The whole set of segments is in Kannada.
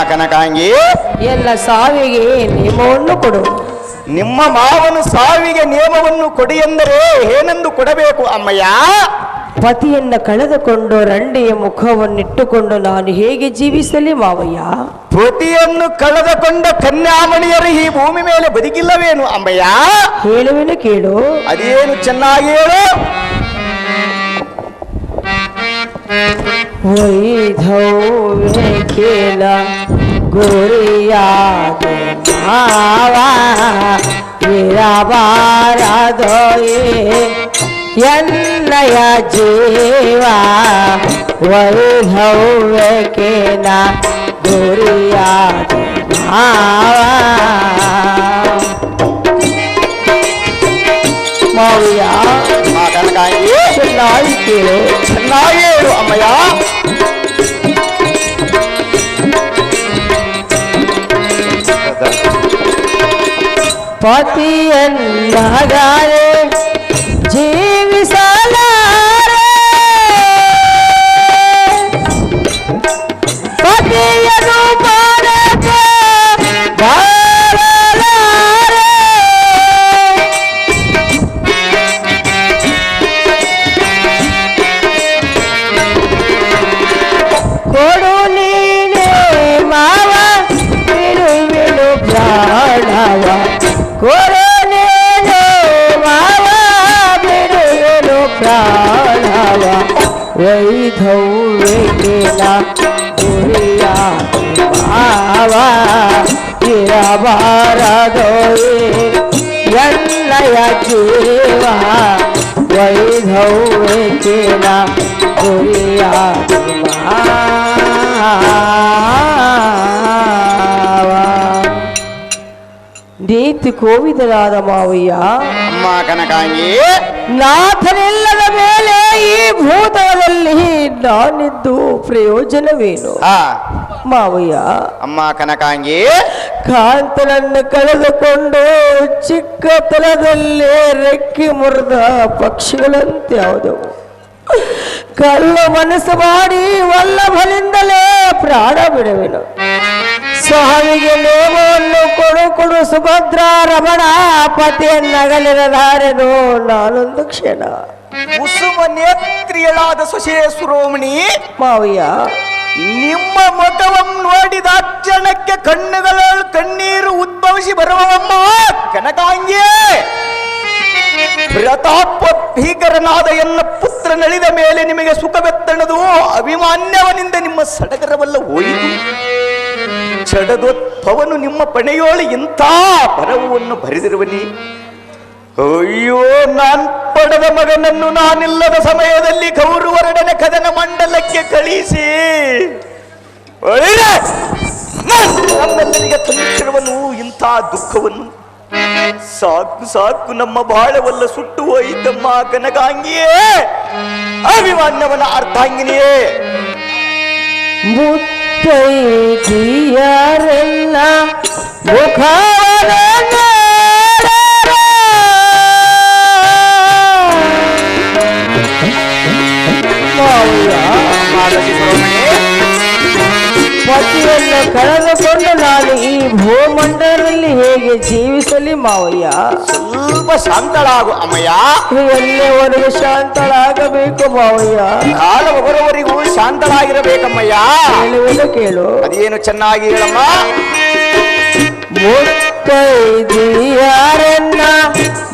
ಕನಕಾಂಗಿ, ಎಲ್ಲ ಸಾವಿಗೆ ನಿಯಮವನ್ನು ಕೊಡು. ನಿಮ್ಮ ಮಾವನು ಸಾವಿಗೆ ನಿಯಮವನ್ನು ಕೊಡಿ ಎಂದರೆ ಏನೆಂದು ಕೊಡಬೇಕು ಅಮ್ಮಯ್ಯ? ಪತಿಯನ್ನ ಕಳೆದುಕೊಂಡು ರಂಡಿಯ ಮುಖವನ್ನಿಟ್ಟುಕೊಂಡು ನಾನು ಹೇಗೆ ಜೀವಿಸಲಿ ಮಾವಯ್ಯ? ಪತಿಯನ್ನು ಕಳೆದುಕೊಂಡ ಕನ್ಯಾಮಣಿಯರು ಈ ಭೂಮಿ ಮೇಲೆ ಬದುಕಿಲ್ಲವೇನು ಅಮ್ಮಯ್ಯ? ಹೇಳುವೆನು ಕೇಳು. ಅದೇನು ಚೆನ್ನಾಗಿ ಹೇಳು. ವೈಧವ್ಯ ಕೇಳ ಗುರಿಯಾದ ಮಾವ ಇರಬಾರದೊಯೆ ಎನ್ನಯ ಜೀವ. ವೈಧವ್ಯಕ್ಕೆ ನಾ ಗುರಿಯಾದ ಮಾವ. ಮಾವಯ್ಯ ಕನಕಾಂಗಿ, ಚೆನ್ನಾಗಿ ಕೇಳು. ಚೆನ್ನಾಗಿ ಹೇಳು ಅಮ್ಮಯ್ಯ. ಪತಿಯನ್ನಾಗಲೇ ಜೀವಿಸಲಾರೆ, ಪತಿಯನ್ನು ಮಾಡದೆ ಬಾಳಲಾರೆ. ಕೊಡು ನೀನೇ ಮಾವ ಬಿಡುವೆನು ಪ್ರಾಣವ. ಕೊರನೇನು ಮಾವ ಬಿಡುವೆನು ಪ್ರಾಣವ. ವೈಧವ್ಯಕ್ಕೆ ನಾ ಗುರಿಯಾದ ಮಾವ ಇರಬಾರದೊಯೆ ಎನ್ನಯ ಜೀವ. ವೈಧವ್ಯಕ್ಕೆ ನಾ ಗುರಿಯಾದ ಮಾವ. ನೀತಿ ಕೋವಿದನಾದ ಮಾವಯ್ಯ. ಅಮ್ಮ ಕನಕಾಂಗಿ, ನಾಥನಿಲ್ಲದ ಮೇಲೆ ಈ ಭೂತಲದಲ್ಲಿ ನಾನಿದ್ದು ಪ್ರಯೋಜನವೇನು ಮಾವಯ್ಯ? ಅಮ್ಮ ಕನಕಾಂಗಿ, ಕಾಂತನನ್ನು ಕಳೆದುಕೊಂಡು ಚಿಕ್ಕ ತಲದಲ್ಲೇ ರೆಕ್ಕೆ ಮುರಿದ ಪಕ್ಷಿಗಳಂತೆ ಯಾವುದವು ಕಲ್ಲು ಮನಸ್ಸು ಮಾಡಿ ವಲ್ಲಭನಿಂದಲೇ ಪ್ರಾಣ ಬಿಡುವೆನು. ಸ್ವಾಮಿಗೆ ನೇಮವನ್ನು ಕೊಡು ಸುಭದ್ರ ರಮಣ. ಪತಿಯನ್ನಗಲಿರದಾರೆನು ನಾನೊಂದು ಕ್ಷಣ. ಕುಸುಮ ನೇತ್ರಿಯಳಾದ ಸೊಸೆ ಸುರೋಮಣಿ ಮಾವಯ್ಯ, ನಿಮ್ಮ ಮುಖವನ್ನು ನೋಡಿದ ಕ್ಷಣಕ್ಕೆ ಕಣ್ಣುಗಳಲ್ಲಿ ಕಣ್ಣೀರು ಉದ್ಭವಿಸಿ ಬರುವವಮ್ಮ ಕನಕಾಂಗಿ. ಪ್ರತಾಪ ಭೀಕರನಾದ ಎನ್ನ ಪುತ್ರ ನಳಿದ ಮೇಲೆ ನಿಮಗೆ ಸುಖವೆತ್ತಣದು ಅಭಿಮಾನ್ಯವನಿಂದ ನಿಮ್ಮ ಸಡಗರವಲ್ಲ ಹೋಯಿತು. ಚಡದೋತ್ಪವನು ನಿಮ್ಮ ಪಣೆಯೋಳಿ ಇಂಥ ಪರವನ್ನು ಬರೆದಿರುವನಿ. ಅಯ್ಯೋ, ನಾನ್ ಪಡೆದ ಮಗನನ್ನು ನಾನಿಲ್ಲದ ಸಮಯದಲ್ಲಿ ಕೌರವರೊಡನೆ ಕದನ ಮಂಡಲಕ್ಕೆ ಕಳಿಸಿ ನಮ್ಮೆಲ್ಲರಿಗೆ ತಂದಿರುವನು ಇಂಥ ದುಃಖವನ್ನು. ಸಾಕು ಸಾಕು, ನಮ್ಮ ಬಾಳವಲ್ಲ ಸುಟ್ಟು ಹೋಯಿತಮ್ಮ ಕನಕಾಂಗಿಯೇ, ಅಭಿಮಾನ್ಯವನ ಅರ್ಧಾಂಗಿನಿಯೇ. ಮುತ್ತೈದಿಯರೆಲ್ಲ ಮುಖವರ ಪತಿಯನ್ನು ಕಳೆದುಕೊಂಡು ನಾನು ಈ ಭೂಮಂಡಲದಲ್ಲಿ ಹೇಗೆ ಜೀವಿಸಲಿ ಮಾವಯ್ಯ? ಸ್ವಲ್ಪ ಶಾಂತಳಾಗು ಅಮ್ಮಯ್ಯ. ಎಲ್ಲಿವರೆಗೂ ಶಾಂತಳಾಗಬೇಕು ಮಾವಯ್ಯ? ಕಾಲ ಒಬ್ಬರವರಿಗೂ ಶಾಂತಳಾಗಿರಬೇಕಮ್ಮಯ್ಯ. ಹೇಳುವುದು ಕೇಳು. ಅದೇನು ಚೆನ್ನಾಗಿ ಹೇಳಮ್ಮ. ಮುತ್ತೈದಿಯರನ್ನ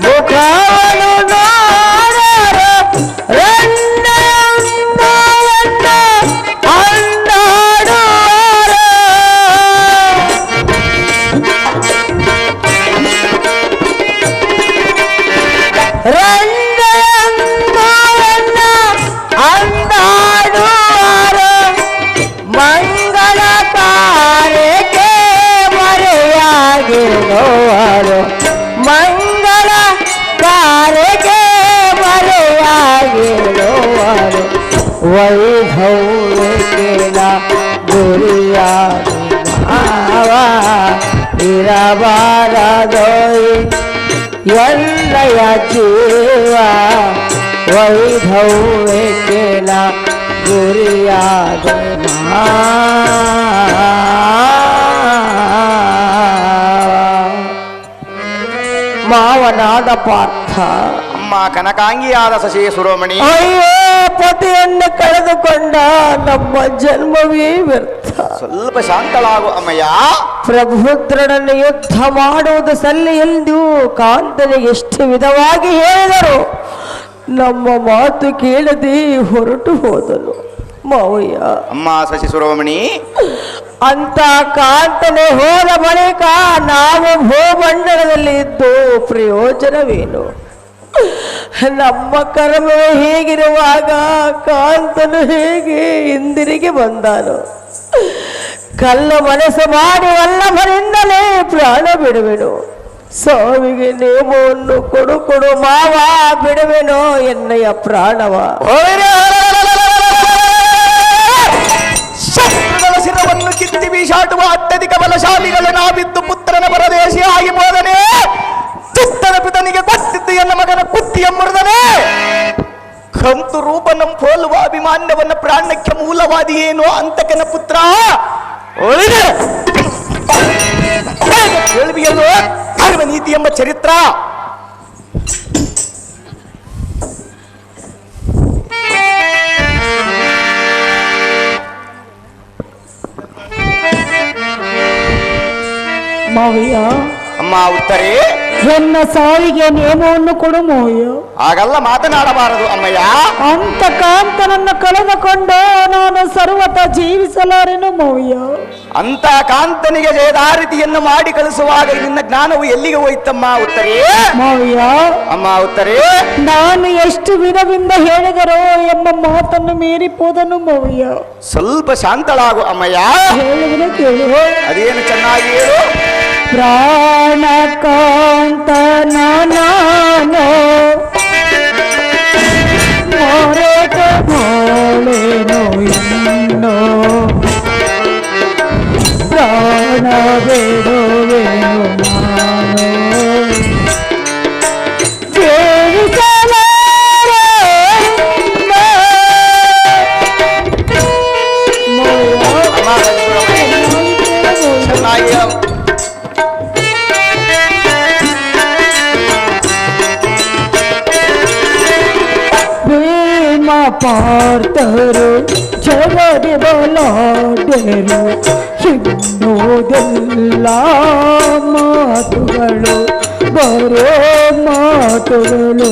ಮುಖವನ್ನು ನೋಡರ ಮಂಗಳ ಕಾರ್ಯಕ್ಕೆ ಮರೆಯಾಗಿರುವವರು, ಮಂಗಳ ಕಾರ್ಯಕ್ಕೆ ಮರೆಯಾಗಿರುವವರು. ವೈಧವ್ಯಕ್ಕೆ ಗುರಿಯಾದ ಮಾವ ಇರಬಾರದೊಯೆ ಎನ್ನಯ ಜೀವ. ವೈಧವ್ಯಕ್ಕೆ ಗುರಿಯಾದ ಮಾವ. ಮಾವನಾದ ಪಾರ್ಥ. ಅಮ್ಮ ಕನಕಾಂಗಿಯಾದ ಶಶಿ ಶಿರೋಮಣಿ, ಅಯ್ಯೋ, ಪತಿಯನ್ನು ಕಳೆದುಕೊಂಡ ನಮ್ಮ ಜನ್ಮವೇ ವ್ಯರ್ಥ. ಸ್ವಲ್ಪ ಶಾಂತಳಾಗು ಅಮ್ಮಯ್ಯ. ಪ್ರಭುತ್ರನನ್ನು ಯುದ್ಧ ಮಾಡುವುದು ಸಲ್ಲ ಎಂದು ಕಾಂತನಿಗೆ ಎಷ್ಟು ವಿಧವಾಗಿ ಹೇಳಿದರು. ನಮ್ಮ ಮಾತು ಕೇಳದೆ ಹೊರಟು ಹೋದನು ಮಾವಯ್ಯ. ಅಮ್ಮ ಶಶಿ ಶಿರೋಮಣಿ, ಅಂತ ಕಾಂತನೆ ಹೋದ ಬಳಿಕ ನಾವು ಭೂಮಂಡಲದಲ್ಲಿ ಇದ್ದು ಪ್ರಯೋಜನವೇನು? ನಮ್ಮ ಕರ್ಮವೇ ಹೇಗಿರುವಾಗ ಕಾಂತನು ಹೇಗೆ ಹಿಂದಿರುಗಿ ಬಂದಾನು? ಕಲ್ಲ ಮನಸ್ಸು ಮಾಡಿ ವಲ್ಲಭರಿಂದಲೇ ಪ್ರಾಣ ಬಿಡುವೆನು. ಸಾವಿಗೆ ನೇಮವನ್ನು ಕೊಡು ಕೊಡು ಮಾವ, ಬಿಡುವೆನೋ ಎನ್ನಯ್ಯ ಪ್ರಾಣವ. ಶಿರವನ್ನು ಕಿತ್ತಿ ಬೀಸಾಟುವ ಅತ್ಯಧಿಕ ಬಲಶಾಲಿಗಳ ನಾವಿದ್ದು ಪುತ್ರನ ಪರದೇಶಿ ಆಗಿ ಬೋಧನೆ ಚಿತ್ತನ ಪಿತನಿಗೆ ಗೊತ್ತಿದ್ದು ಎನ್ನ ಮಗನ ಕುತ್ತಿಯ ಮುರಿದನೆ. ಕಂತು ರೂಪನಂ ಹೋಲುವ ಅಭಿಮಾನ್ಯವನ್ನ ಪ್ರಾಣಕ್ಕೆ ಮೂಲವಾದಿ ಏನು ಅಂತಕನ ಪುತ್ರ ಕೇಳುವಿಯಲ್ಲೋ ಧರ್ಮ ನೀತಿ ಎಂಬ ಚರಿತ್ರ. ಮಾವಯ್ಯ, ಅಮ್ಮ ಉತ್ತರೇ, ಎನ್ನ ಸಾವಿಗೆ ನೇಮವನ್ನು ಕೊಡು ಮಾವಯ್ಯ. ಹಾಗಲ್ಲ ಮಾತನಾಡಬಾರದು ಅಮ್ಮಯ್ಯ. ಅಂತ ಕಾಂತನನ್ನು ಕಳೆದುಕೊಂಡು ನಾನು ಸರ್ವತ ಜೀವಿಸಲಾರೆನು ಮಾವಯ್ಯ. ಅಂತ ಕಾಂತನಿಗೆ ಜಯದಾರಿತಿಯನ್ನು ಮಾಡಿ ಕಳಿಸುವಾಗ ನಿನ್ನ ಜ್ಞಾನವು ಎಲ್ಲಿಗೆ ಹೋಯ್ತಮ್ಮ ಉತ್ತರೇ? ಮಾವಯ್ಯ, ಅಮ್ಮ ಉತ್ತರೇ, ನಾನು ಎಷ್ಟು ವಿಧವಿಂದ ಹೇಳಿದರೋ ಎಂಬ ಮಾತನ್ನು ಮೀರಿ ಹೋದನು ಮಾವಯ್ಯ. ಸ್ವಲ್ಪ ಶಾಂತಳಾಗು ಅಮ್ಮಯ್ಯ. ಹೇಳಿದ್ರೆ ಕೇಳು. ಅದೇನು ಚೆನ್ನಾಗಿ ಹೇಳು. ಪ್ರಾಣಕಾಂತ ನಾನು ಮೊರೆತ ಬೋಳೆನೋ ಇನ್ನೋ ಪ್ರಾಣ ಬಿಡುವೆನು ನಾನು. ಚೆನ್ನಾಗಿ ಪಾರ್ಥರು ಜಗದಿ ಬಲಾಡೆರು ಹಿನ್ನೋದೆಲ್ಲ ಮಾತುಗಳು ಬರೋ ಮಾತುಗಳು.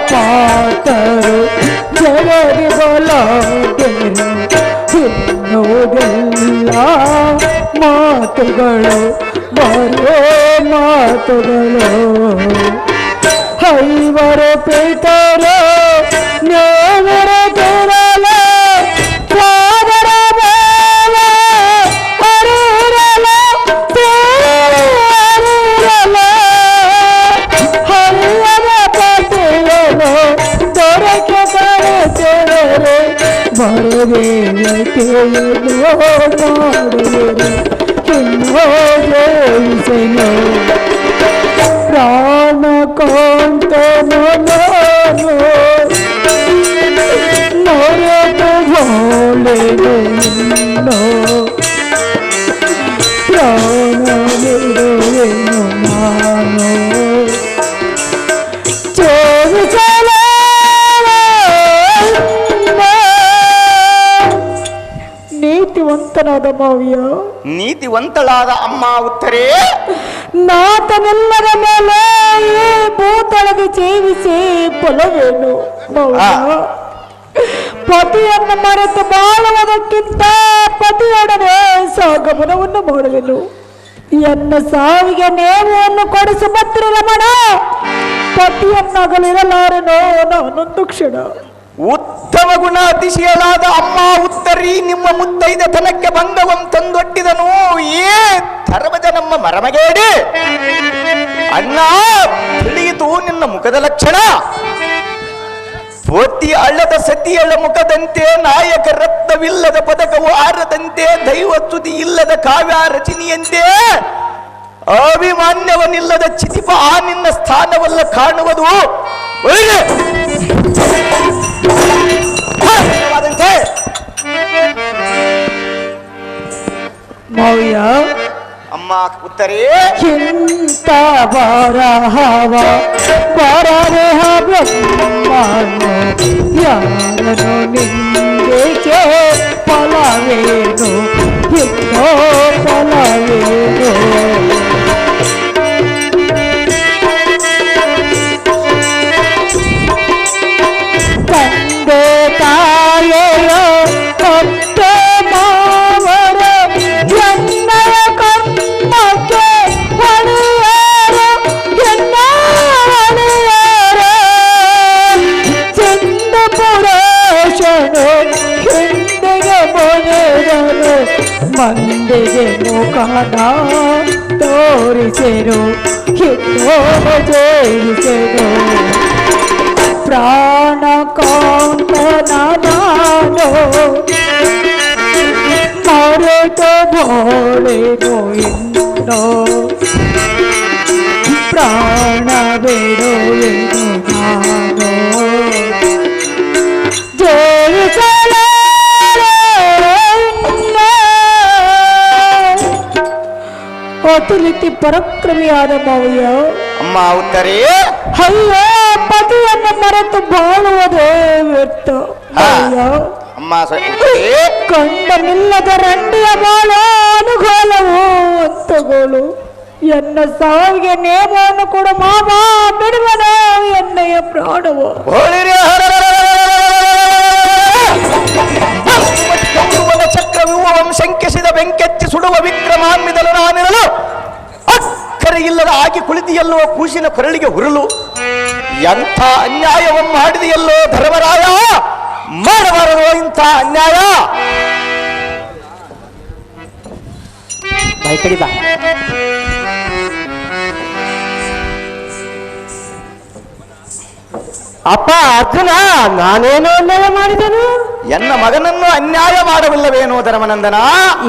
ಪಾತರು ಜಗದಿ ಬಲಾಡೆರು ಹಿನ್ನೋದೆಲ್ಲ ಮಾತುಗಳು ಬರೋ ಮಾತುಗಳು. ಐವರ ಪ್ರೀತರು ನೇವರ ತೆರಲ ಸಾಗರ ಬೇವ ಹರಿರಲ ತೇರಲ ಹರಿಯದ ಪತಿಯನು ದೊರಕೆ ಕರೆಸಿದರೆ ಬರಬೇಕೆಯನ್ನು ಮಾಡುವರು ಇನ್ನೋ ಜಯಿಸೆನು. ಪ್ರಾಣಕಾಂತನು ನಾನು ಮೊರೆತು ಹೋಳೆನು ಇನ್ನೋ ಪ್ರಾಣ ಬಿಡುವೆನು ನಾನು. ನೀತಿವಂತನಾದ ಮಾವಿಯ, ನೀತಿವಂತಳಾದ ಅಮ್ಮ ಉತ್ತರೇ, ನಾತನೆಲ್ಲರ ಮೇಲೆ ಈ ಭೂತಳಗೆ ಜೀವಿಸಿ ಫಲವೇನು ಮಾವಿಯ? ಪತಿಯನ್ನು ಮರೆತು ಬಾಳುವುದಕ್ಕಿಂತ ಪತಿಯೊಡನೆ ಸಾಗಮನವನ್ನು ಮಾಡುವೆನು. ಎನ್ನ ಸಾವಿಗೆ ನೇಮವನ್ನು ಕೊಡಿಸಿ ಬತ್ತಿರ ರಮಣ, ಪತಿಯನ್ನಾಗಲಿರಲಾರೆನೋ ನಾನೊಂದು ಕ್ಷಣ. ಉತ್ತಮ ಗುಣ ಅತಿಶಯಲಾದ ಅಮ್ಮ ಉತ್ತರಿ, ನಿಮ್ಮ ಮುತ್ತೈದತನಕ್ಕೆ ಭಂಗವಂ ತಂದೊಡ್ಡಿದನು ಏ ಧರ್ಮಜ ನಮ್ಮ ಮರಮಗೇಡಿ. ಅಣ್ಣ ತಿಳಿಯಿತು ನಿನ್ನ ಮುಖದ ಲಕ್ಷಣ. ಪೋತಿ ಅಳ್ಳದ ಸತಿಯಳ ಮುಖದಂತೆ, ನಾಯಕ ರತ್ನವಿಲ್ಲದ ಪದಕವು ಆರದಂತೆ, ದೈವ ತುದಿ ಇಲ್ಲದ ಕಾವ್ಯ ರಚನೆಯಂತೆ, ಅಭಿಮಾನ್ಯವನಿಲ್ಲದ ಚಿತಿಪ ಆ ನಿನ್ನ ಸ್ಥಾನವಲ್ಲ ಕಾಣುವುದು. ಧನ್ಯವಾದಂತೆ. ಮಾವಯ್ಯ ಅಮ್ಮ ಉತ್ತರೇ ಚಿಂತ ಬರಹವ ಬರಹ ಬ್ರಹ್ಮನು ಯಾರನು ನಿಂಗೆ ಫಲವೇನು ಇನ್ನೋ ಫಲವೇನು ತಂದೆ ತಾಯೆಯ ಕೊಟ್ಟೆ ಮಾವರ ಎನ್ನಯ ಕರ್ಮಕ್ಕೆ ಹೊಣೆಯಾರ ಎನ್ನ ಹೊಣೆಯಾರ ಚಂದ ಪುರುಷನು ಹಿಂದೆಗೆ ಮೊನೆದನು ಮಂದಿಗೆ ಮುಖನ ತೋರಿಸೆನು ಇನ್ನೋ ಜಯಿಸೆನು ಪ್ರಾಣ ಕಾಂತನ ನಾನು ಮರೆತು ಬೋಳೆನು ಇನ್ನೋ ಪ್ರಾಣ ಬಿಡು ಎಂದು ನಾನು ಅತುಲಿತಿ ಪರಕ್ರಮಿಯಾದ ಮಾವಯ್ಯ. ಅಮ್ಮ ಉತ್ತರೇ ಅಯ್ಯೋ ಪತಿಯನ್ನು ಮರೆತು ಬಾಳುವುದೇ ವ್ಯರ್ಥ ಮಾವಯ್ಯ. ಅಮ್ಮ ಕಂಡನಿಲ್ಲದ ರಂಡಿಯ ಬಾಳ ಅನುಗೋಲವು ಅಂತಗೋಳು ಎನ್ನ ಸಾವಿಗೆ ನೇಮವನ್ನು ಕೂಡ ಮಾವ ಬಿಡುವನ ಎಣ್ಣೆಯ ಪ್ರಾಣವು ಚಕ್ರವ್ಯೂಹಂ ಶಂಕಿಸಿದ ಬೆಂಕೆಚ್ಚಿ ಸುಡುವ ವಿಕ್ರಮಾನ್ವಿದಲು ನಾನಿರಲು ಅಕ್ಕರೆ ಇಲ್ಲದ ಆಗಿ ಕುಳಿತಿಯಲ್ಲೋ ಕೂಸಿನ ಕೊರಳಿಗೆ ಹುರುಳು ಎಂಥ ಅನ್ಯಾಯವನ್ನು ಮಾಡಿದೆಯಲ್ಲೋ ಧರ್ಮರಾಯ ಮಾಡಬಾರದು ಇಂಥ ಅನ್ಯಾಯ. ಬಾಯಿ ಕಡಿದ ಅಪ್ಪ ಅರ್ಜುನ ನಾನೇನು ಅನ್ಯಾಯ ಮಾಡಿದೆನು? ಎನ್ನ ಮಗನನ್ನು ಅನ್ಯಾಯ ಮಾಡವಿಲ್ಲವೇನೋ ಧರ್ಮನಂದನ?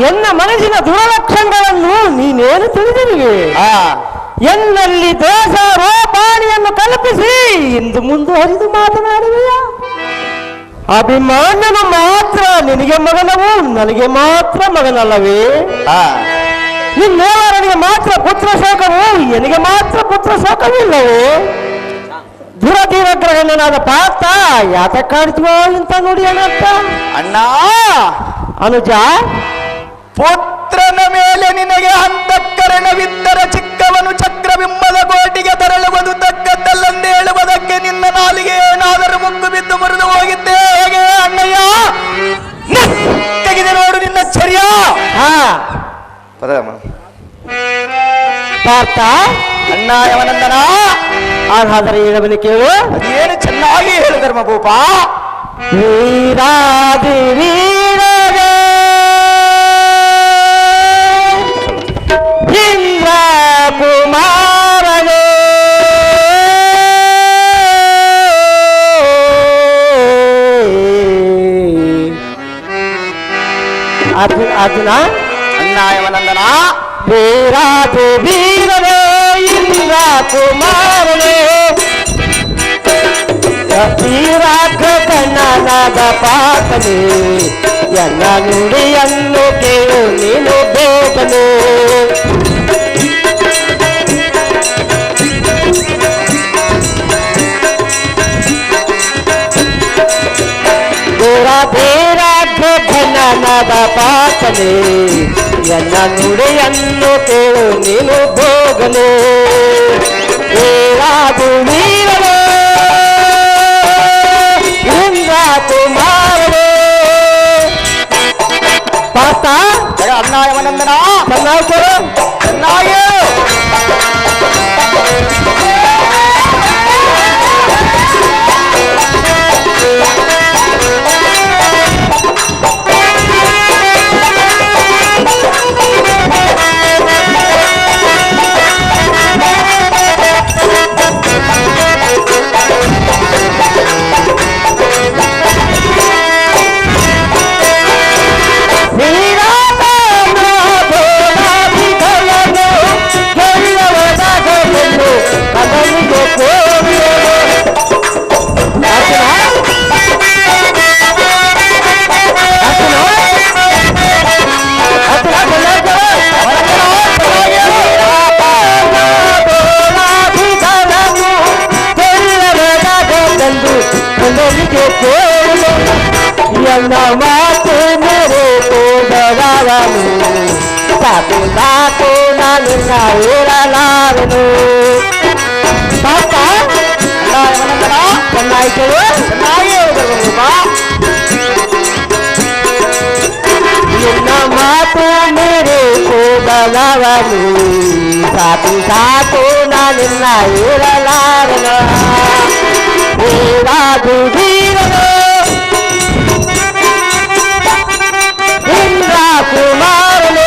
ಎನ್ನ ಮನಸ್ಸಿನ ದುರಲಕ್ಷಣಗಳನ್ನು ನೀನೇನು ತಿಳಿದಿರುವೆ? ಎನ್ನಲ್ಲಿ ದೋಷ ರೋಪಾಣಿಯನ್ನು ಕಲ್ಪಿಸಿ ಇಂದು ಮುಂದುವರಿದು ಮಾತನಾಡುವೆಯ? ಅಭಿಮಾನನು ಮಾತ್ರ ನಿನಗೆ ಮಗನವು, ನನಗೆ ಮಾತ್ರ ಮಗನಲ್ಲವೇ? ನಿನ್ನೇವರನಿಗೆ ಮಾತ್ರ ಪುತ್ರ ಶೋಕವು, ಎನಿಗೆ ಮಾತ್ರ ಪುತ್ರ ಶೋಕವಿಲ್ಲವೇ? ದುರಧಿರಗ್ರಹಣನಾದ ಪಾರ್ಥ ಯಾತ ಕಾಣ್ತೀವೋ ಇಂತ ನೋಡಿ ಅನರ್ಥ. ಅಣ್ಣ ಅನುಜ, ಪುತ್ರನ ಮೇಲೆ ನಿನಗೆ ಅಂತಃಕರಣವಿದ್ದರೆ ಚಿಕ್ಕವನು ಚಕ್ರಬಿಂಬದ ಕೋಟಿಗೆ ತೆರಳುವುದು ತಕ್ಕದ್ದಲ್ಲಂದು ಹೇಳುವುದಕ್ಕೆ ನಿನ್ನ ನಾಲಿಗೆ ಏನಾದರೂ ಮುಗ್ಗು ಬಿದ್ದು ಮುರಿದು ಹೋಗಿದ್ದೆ ಹೇಗೆ ಅಣ್ಣಯ್ಯ? ತೆಗೆದು ನೋಡು ನಿನ್ನ ಚರ್ಯ. ಪಾರ್ಥ ಅಣ್ಣ ಯವನಂದನ, ಹಾಗಾದರೆ ಹೇಳಬಲಿ ಕೇಳು. ಅದೇನು ಚೆನ್ನಾಗಿ ಹೇಳು ಧರ್ಮಭೂಪ. ವೀರಾದಿ ವೀರರೇ ಇಂದ್ರ ಕುಮಾರನೇ ಅರ್ಜುನ ಅಣ್ಣ ಯವನಂದನ, ವೀರಾದಿ ವೀರರೇ ಇಂದ್ರ ಕುಮಾರನೇ ಶ್ರೀರಾಘವನಾದ ಪಾಪನೇ ಎಲ್ಲ ನುಡಿಯನ್ನು ಕೇಳು ನೀನು ಬೇಗನೆ. ಧೀರಾಘವನಾದ ಪಾಪನೇ ಎಲ್ಲ ನುಡಿಯನ್ನು ಕೇಳು ನೀನು ಬೇಗನೆ. ವೀರಾದು ವೀರನೇ ಕುಮಾರನೇ ಪಾರ್ಥ ಅಣ್ಣ ಯವನಂದನ, ಚೆನ್ನಾಗಿ ಚೆನ್ನಾಗಿ ವೀರಾದ ನಿನ್ನ ಮಾತು ಮೇರೆ ಕೋದರವನು ಸಾಕು ಸಾಕು ನಾನಿನ್ನ ಹೇಳಲಾರನು ಪಾಪ ಚೆನ್ನಾಯ್ತು ಚೆನ್ನಾಗಿ ಹೇಳಿದರಪ್ಪ ನಿನ್ನ ಮಾತು ಮೇರೆ ಕೋದರವನು ಸಾಕು ಸಾಕು ನಾನಿನ್ನ ಹೇಳಲಾರನು ರಾಜು ವೀರನು ಇಂದ್ರ ಕುಮಾರನು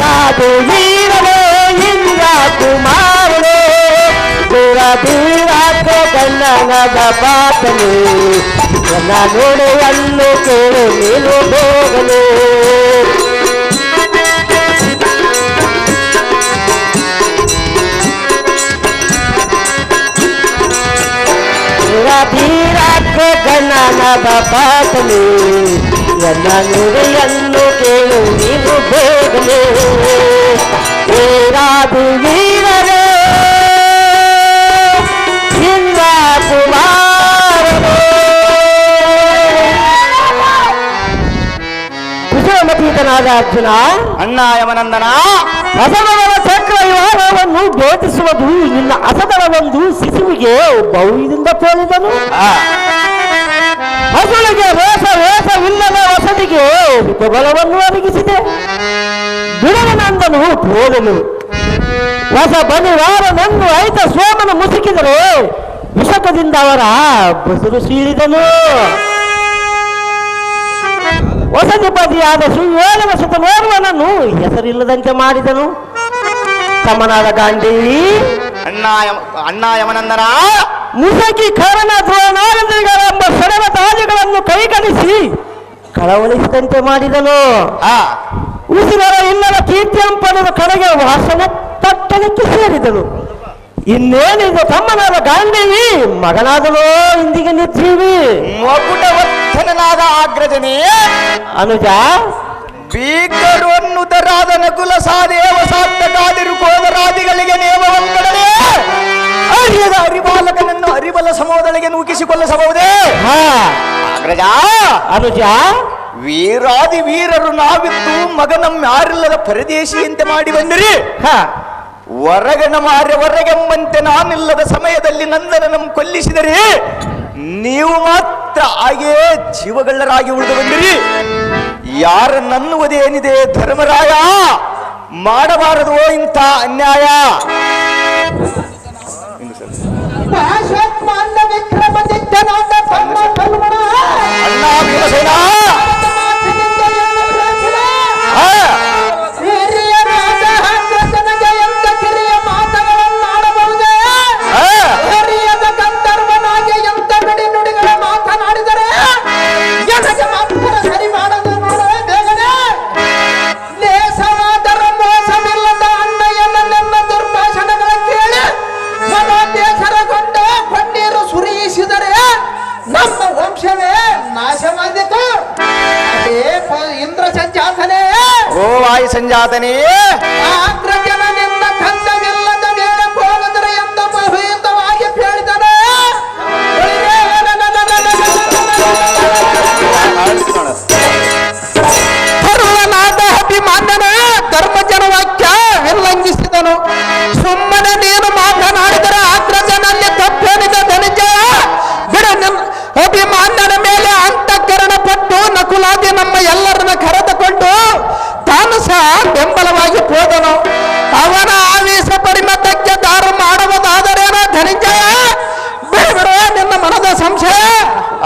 ರಾಜು ವೀರನು ಇಂದ್ರ ಕುಮಾರನು ದೂರ ದೂರಕ್ಕೆ ಕನ್ನಡದ ಪಾತನು ನನ್ನ ನೋಡೆಯನ್ನು ಕೇಳು ನೀನು ಹೋಗಲು ಧೀರಾಕ್ಕೆ ಗಣನದ ಪಾತನು ನನ್ನ ನುಡಿಯನ್ನು ಕೇಳು ನೀನು ಬೇಗನೆ ರಾಜು ವೀರರು ಇಂದ್ರ ಕುಮಾರರು ಕುಶಲಮತೀತನಾದ ಅರ್ಜುನ ಅಣ್ಣ ಯಮನಂದನ ಅಸದವರ ಚಕ್ರ ವಿಹಾರವನ್ನು ಭೇಟಿಸುವುದು ನಿನ್ನ ಅಸದರವೊಂದು ಶಿಶುವಿಗೆ ಬಹುವಿನಿಂದ ತೋರಿದನು ಹಸುಳಿಗೆ ವೇಷವಿಲ್ಲದ ವಸತಿಗೆ ಬಲವನ್ನು ಒದಗಿಸಿದೆ ಬಿಡವನಂದನು ಹೋದನು ಹೊಸ ಬನಿವಾರನನ್ನು ಐತ ಸೋಮನ ಮುಸುಕಿದರೆ ವಿಷಕದಿಂದ ಅವರ ಬಸುರು ಸೀಳಿದನು ವಸತಿಪತಿಯಾದ ಸುಯೋಧನ ಸುತ ನೋಡುವನನ್ನು ಹೆಸರಿಲ್ಲದಂತೆ ಮಾಡಿದನು ಸಮನಾದ ಗಾಂಧೀವಿ ಅಣ್ಣ ಯಮನಂದನ ಮುಸಕಿ ಕಾರಣ ದ್ರೋಣಾನಂದಗಳೆಂಬ ಸಡವ ತಾಜಗಳನ್ನು ಕೈಗಣಿಸಿ ಕಳವಳಿಸಿದಂತೆ ಮಾಡಿದನು ಉಸಿರರ ಇನ್ನರ ಕೀರ್ತಿಯಂಪನದ ಕಡೆಗೆ ವಾಸನ ತಟ್ಟಣಕ್ಕೆ ಸೇರಿದನು ಇನ್ನೇನಿದು ತಮ್ಮನಾದ ಗಾಂಧೀವಿ ಮಗನಾದನೋ ಇಂದಿಗೆ ನಿತ್ತೀವಿ ಮಗುಟವತ್ಥನಾದ ಆಗ್ರಜನೇ ಅನುಜ ಭೀಕರನ್ನುತರಾದ ನಕುಲ ಸಾದೇವ ಸಾರ್ಥಕಾದಿರು ಕೋದರಾದಿಗಳಿಗೆ ನೇಮವಂತಡನೆ ಅರಿಯದ ಅರಿಬಾಲಕನನ್ನು ಅರಿಬಲ ಸಮೋದಳಿಗೆ ನೂಕಿಸಿಕೊಳ್ಳಸಬಹುದೇ ಅಗ್ರಜ ಅನುಜ ವೀರಾದಿ ವೀರರು ನಾವಿತ್ತು ಮಗನಮ್ಯಾರಿಲ್ಲದ ಪರದೇಶಿಯಂತೆ ಮಾಡಿ ಬಂದಿರಿ ಹೊರಗಣ ಮಾರ್ಯ ಹೊರಗೆಂಬಂತೆ ನಾನಿಲ್ಲದ ಸಮಯದಲ್ಲಿ ನಂದನನ್ನು ಕೊಲ್ಲಿಸಿದರೆ ನೀವು ಮಾತ್ರ ಹಾಗೇ ಜೀವಗಳ್ಳರಾಗಿ ಉಳಿದು ಬಂದಿರಿ ಯಾರನ್ನನ್ನುವುದೇನಿದೆ ಧರ್ಮರಾಯ ಮಾಡಬಾರದು ಇಂಥ ಅನ್ಯಾಯ ಅಣ್ಣ ಭೀಮಸೇನ ಇಂದ್ರ ಸಂಜಾತನೆ ಓ ವಾಯು ಸಂಜಾತನೇ ಆಗ್ರಜನನಿಂದ ಕಂದವಿಲ್ಲದ ಮೇಲೆ ಹೋಗದರೆ ಎಂದು ಬಹುಹಿತವಾಗಿ ಹೇಳಿದನು ಸರ್ವನಾದ ಅಭಿಮಾನನ ಧರ್ಮಜನ ವಾಕ್ಯ ಉಲ್ಲಂಘಿಸಿದನು ಸುಮ್ಮನೆ ನೀನು ಮಾತನಾಡಿದರೆ ಆಗ್ರಜನಲ್ಲಿ ತಪ್ಪೇನಿದ ಧನಂಜಯ ಬಿಡ ಅಭಿಮಾನನ ಮೇಲೆ ಅಂತಃಕರಣ ಪಟ್ಟು ನಕುಲಾದಿ ನಮ್ಮ ಎಲ್ಲರನ್ನ ಕರೆದುಕೊಂಡು ತಾನು ಸಹ ಬೆಂಬಲವಾಗಿ ಹೋದನು ಅವನ ಆವೇಶ ಪರಿಮತಕ್ಕೆ ದಾರು ಮಾಡುವುದಾದರೇನೋ ಧನಂಜಯ ಬಿಡುವ ನಿನ್ನ ಮನದ ಸಂಶಯ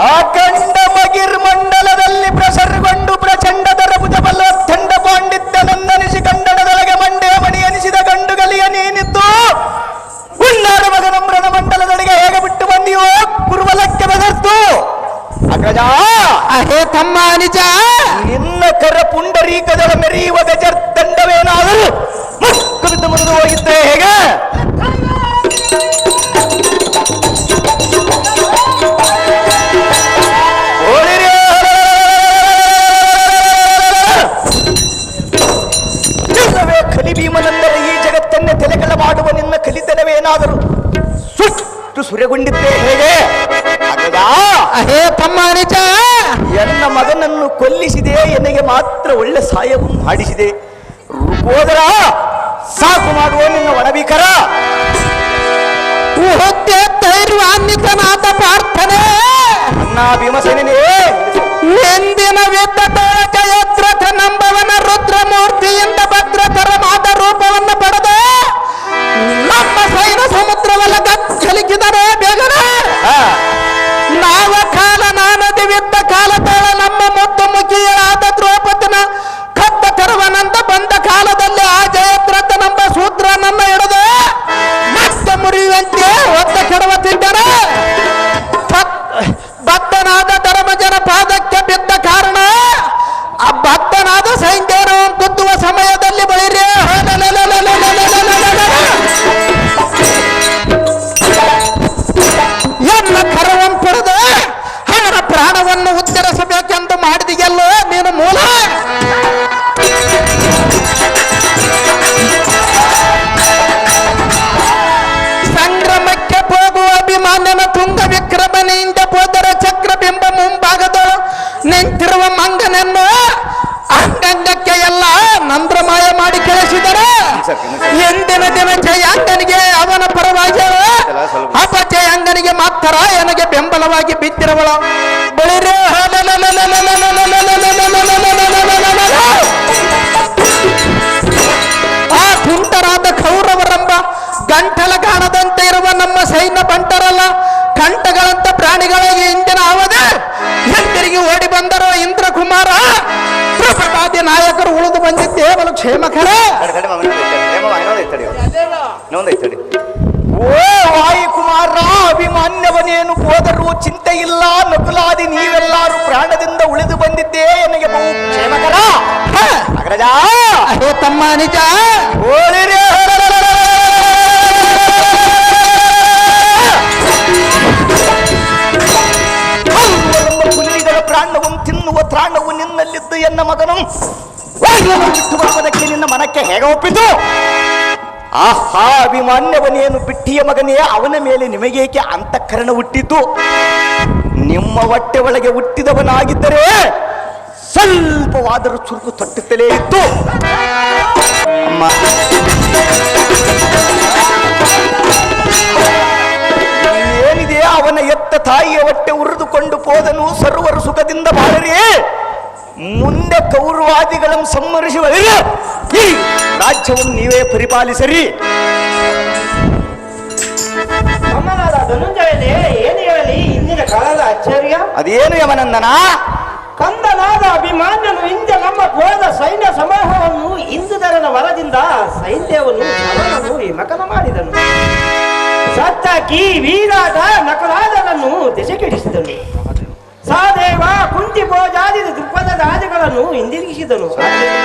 ಅಖಂಡ ಬಗಿರ್ಮಂಡಲದಲ್ಲಿ ಪ್ರಸರಗೊಂಡು ಪ್ರಚಂಡ ದರಬುದ ಬಲ್ಲೊತ್ತಂಡ ಪಾಂಡಿತ್ಯ ನಂದನಿಸಿ ಕಂಡನದೊಳಗೆ ಮಂಡ್ಯ ಮಣಿ ಅನಿಸಿದ ಗಂಡುಗಲಿಯ ನೀನಿದ್ದು ಉಳ್ಳಾಡ ಮಗನಮ್ರನ ಮಂಡಲದೊಳಗೆ ಹೇಗೆ ಬಿಟ್ಟು ಬಂದಿಯೋ ಕುರುಬಲಕ್ಕೆ ಬೆದರ್ತು ಅಗ್ರಜ ಅಹೇ ತಮ್ಮ ನಿಜ ನಿನ್ನ ಕರ ಪುಂಡರೀಕದಳ ಮೆರೆಯುವ ಗಜರ್ದಂಡವೇನಾದರೂ ಮುಕ್ಕು ಮುರಿದು ಹೋಗಿದ್ದೆ ಹೇಗೆ ಕಲಿ ಭೀಮನಂದರೆ ಈ ಜಗತ್ತನ್ನೇ ತಲೆಗಳ ಮಾಡುವ ನಿನ್ನ ಕಲಿತನವೇನಾದರೂ ಸುಟ್ಟು ಸುರೆಗೊಂಡಿದ್ದೆ ಹೇಗೆ ಅಗ್ರಜ, ಹೇ ತಮ್ಮ ನಿಜ. ಎನ್ನ ಮಗನನ್ನು ಕೊಲ್ಲಿಸಿದೆ, ಎನಗೆ ಮಾತ್ರ ಒಳ್ಳೆ ಸಹಾಯವನ್ನು ಮಾಡಿಸಿದೆ. ರುಕೋದರ ಸಾಕು ಮಾಡುವ ನಿನ್ನ ಒಣಬೀಕರ. ಹುದ್ದೆ ಧೈರ್ಯಾನ್ವಿತನಾದ ಪ್ರಾರ್ಥನೆ ಅನ್ನ ಭೀಮಸೇನೇ, ಎಂದಿನ ಯುದ್ಧದ ಜಯದ್ರಥ ನಂಬವನ ರುದ್ರಮೂರ್ತಿಯಿಂದ ಭದ್ರತರವಾದ ರೂಪವನ್ನು ಪಡೆದ ನಮ್ಮ ಸೈನ ಸಮುದ್ರವಲ್ಲ ಗಲಿಕಿದರೆ ಬೇಗನೆ ನಾವ ಕಾಲ ನಾನದಿ ಯುದ್ಧ ಕಾಲದೊಳ ನಮ್ಮ ಮುದ್ದು ಮುಖಿಯರಾದ ದ್ರೌಪದಿನ ಕದ್ದ ಕರವನಂದ ಬಂದ ಕಾಲದಲ್ಲಿ ಆ ಜಯದ್ರಥ ನಂಬ ಸೂತ್ರನನ್ನ ಹಿಡಿದು ಮತ್ತೆ ಮುರಿಯುವಂತೆ ಒತ್ತ ಕೆಡವ ತಿಂದರೆ ಭಕ್ತನಾದ ಧರ್ಮಜನ ಪಾದಕ್ಕೆ ಬಿದ್ದ ಕಾರಣ ಆ ಭಕ್ತನಾದ ಸೈನ್ಯನು ಗುದ್ದುವ ಸಮಯದಲ್ಲಿ ಬಳಿರಿ ಎನ್ನ ಕರವನ್ನು ಪಡೆದು ಅವರ ಪ್ರಾಣವನ್ನು ಉತ್ತರಿಸಬೇಕೆಂದು ಮಾಡಿದೆಯಲ್ಲೋ ನೀನು ಮೂಲ. ಸಂಗ್ರಮಕ್ಕೆ ಹೋಗುವ ಅಭಿಮಾನ್ಯನ ತುಂಗ ವಿಕ್ರಮನೆಯಿಂದ ಹೋದರ ಚಕ್ರಬಿಂಬ ಮುಂಭಾಗದಳು ನಿಂತಿರುವ ಮಂಗನನ್ನು ಅಂಗಂಗಕ್ಕೆ ಎಲ್ಲ ನಂದ್ರಮಾಯ ಮಾಡಿ ಕಳಿಸಿದರೆ ಎಂದಿನ ದಿನ ಜಯಾಂಗನಿಗೆ ಅವನ ಪರವಾಗಿ ಅಪಜಯಾಂಗನಿಗೆ ಮಾತ್ರ ನನಗೆ ಬೆಂಬಲವಾಗಿ ಬಿದ್ದಿರವಳು ಬಳಿರೇ ಆ ತುಂಟರಾದ ಕೌರವರೆಂಬ ಗಂಟಲ ಕಾಣದಂತೆ ಇರುವ ನಮ್ಮ ಸೈನ್ಯ ಬಂಟರಲ್ಲ ಕಂಠಗಳಂತ ಪ್ರಾಣಿಗಳಿಗೆ ಇಂದಿನ ಅವಧಿ ಹಿಂದಿರುಗಿ ಓಡಿ ಬಂದರು ಇಂದ್ರಕುಮಾರ ತ್ರಿಪಟಾದಿ ನಾಯಕರು ಉಳಿದು ಬಂದಿದ್ದೇವಲು ಕ್ಷೇಮಕರ. ಓ ವಾಯುಕುಮಾರ, ಅಭಿಮಾನ್ಯವನೇನು ಹೋದರೂ ಚಿಂತೆ ಇಲ್ಲ. ನಕುಲಾದಿ ನೀವೆಲ್ಲರೂ ಪ್ರಾಣದಿಂದ ಉಳಿದು ಬಂದಿದ್ದೇ ನನಗೆ ಬಹು ಕ್ಷೇಮಕರ. ಅಗ್ರಜ, ಹೇ ತಮ್ಮ ನಿಜ. ಓಳಿರೇ ಹುಲಿಗಳ ಪ್ರಾಣವನ್ನು ತಿನ್ನುವ ತ್ರಾಣವು ನಿನ್ನಲ್ಲಿದ್ದು ಎನ್ನ ಮಗನು ಬಿಟ್ಟು ಬರುವುದಕ್ಕೆ ನಿನ್ನ ಮನಕ್ಕೆ ಹೇಗೆ ಒಪ್ಪಿತು? ಆಹಾ, ಅಭಿಮಾನ್ಯವನೇನು ಬಿಟ್ಟಿಯ ಮಗನೇ, ಅವನ ಮೇಲೆ ನಿಮಗೇಕೆ ಅಂತಃಕರಣ ಹುಟ್ಟಿದ್ದು? ನಿಮ್ಮ ಹೊಟ್ಟೆ ಒಳಗೆ ಹುಟ್ಟಿದವನಾಗಿದ್ದರೆ ಸ್ವಲ್ಪವಾದರೂ ಚುರುಕು ತೊಟ್ಟುತ್ತಲೇ ಇತ್ತು. ಅಮ್ಮ, ಏನಿದೆ, ಅವನ ಎತ್ತ ತಾಯಿಯ ಹೊಟ್ಟೆ ಉರಿದುಕೊಂಡು ಹೋದನು. ಸರ್ವರು ಸುಖದಿಂದ ಬಾಳರಿ. ಮುಂದೆ ಕೌರವಾದಿಗಳನ್ನು ಸಂಹರಿಸಿ ಈ ರಾಜ್ಯವನ್ನು ನೀವೇ ಪರಿಪಾಲಿಸರಿ. ಏನು ಹೇಳಲಿ ಇಂದಿನ ಕಾಲದ ಆಶ್ಚರ್ಯ? ಅದೇನು ಯಮನಂದನ? ಕಂದನಾದ ಅಭಿಮಾನ್ಯನು ಹಿಂದೆ ನಮ್ಮ ಗೋದ ಸೈನ್ಯ ಸಮೂಹವನ್ನು ಇಂದುದರನ ವರದಿಂದ ಸೈನ್ಯವನ್ನು ಶರಣನು ಹಿಮಕನ ಮಾಡಿದನು. ಸತ್ತಾಕಿ ವೀರಾಟ ನಕಲಾದನನ್ನು ದೆಸೆಗೆಡಿಸಿದನು. ಸಾದೇವ ಕುಂತಿ ಭೋಜಾದಿ ದೃಪದ ರಾಜಗಳನ್ನು ಹಿಂದಿರುಗಿಸಿದನು.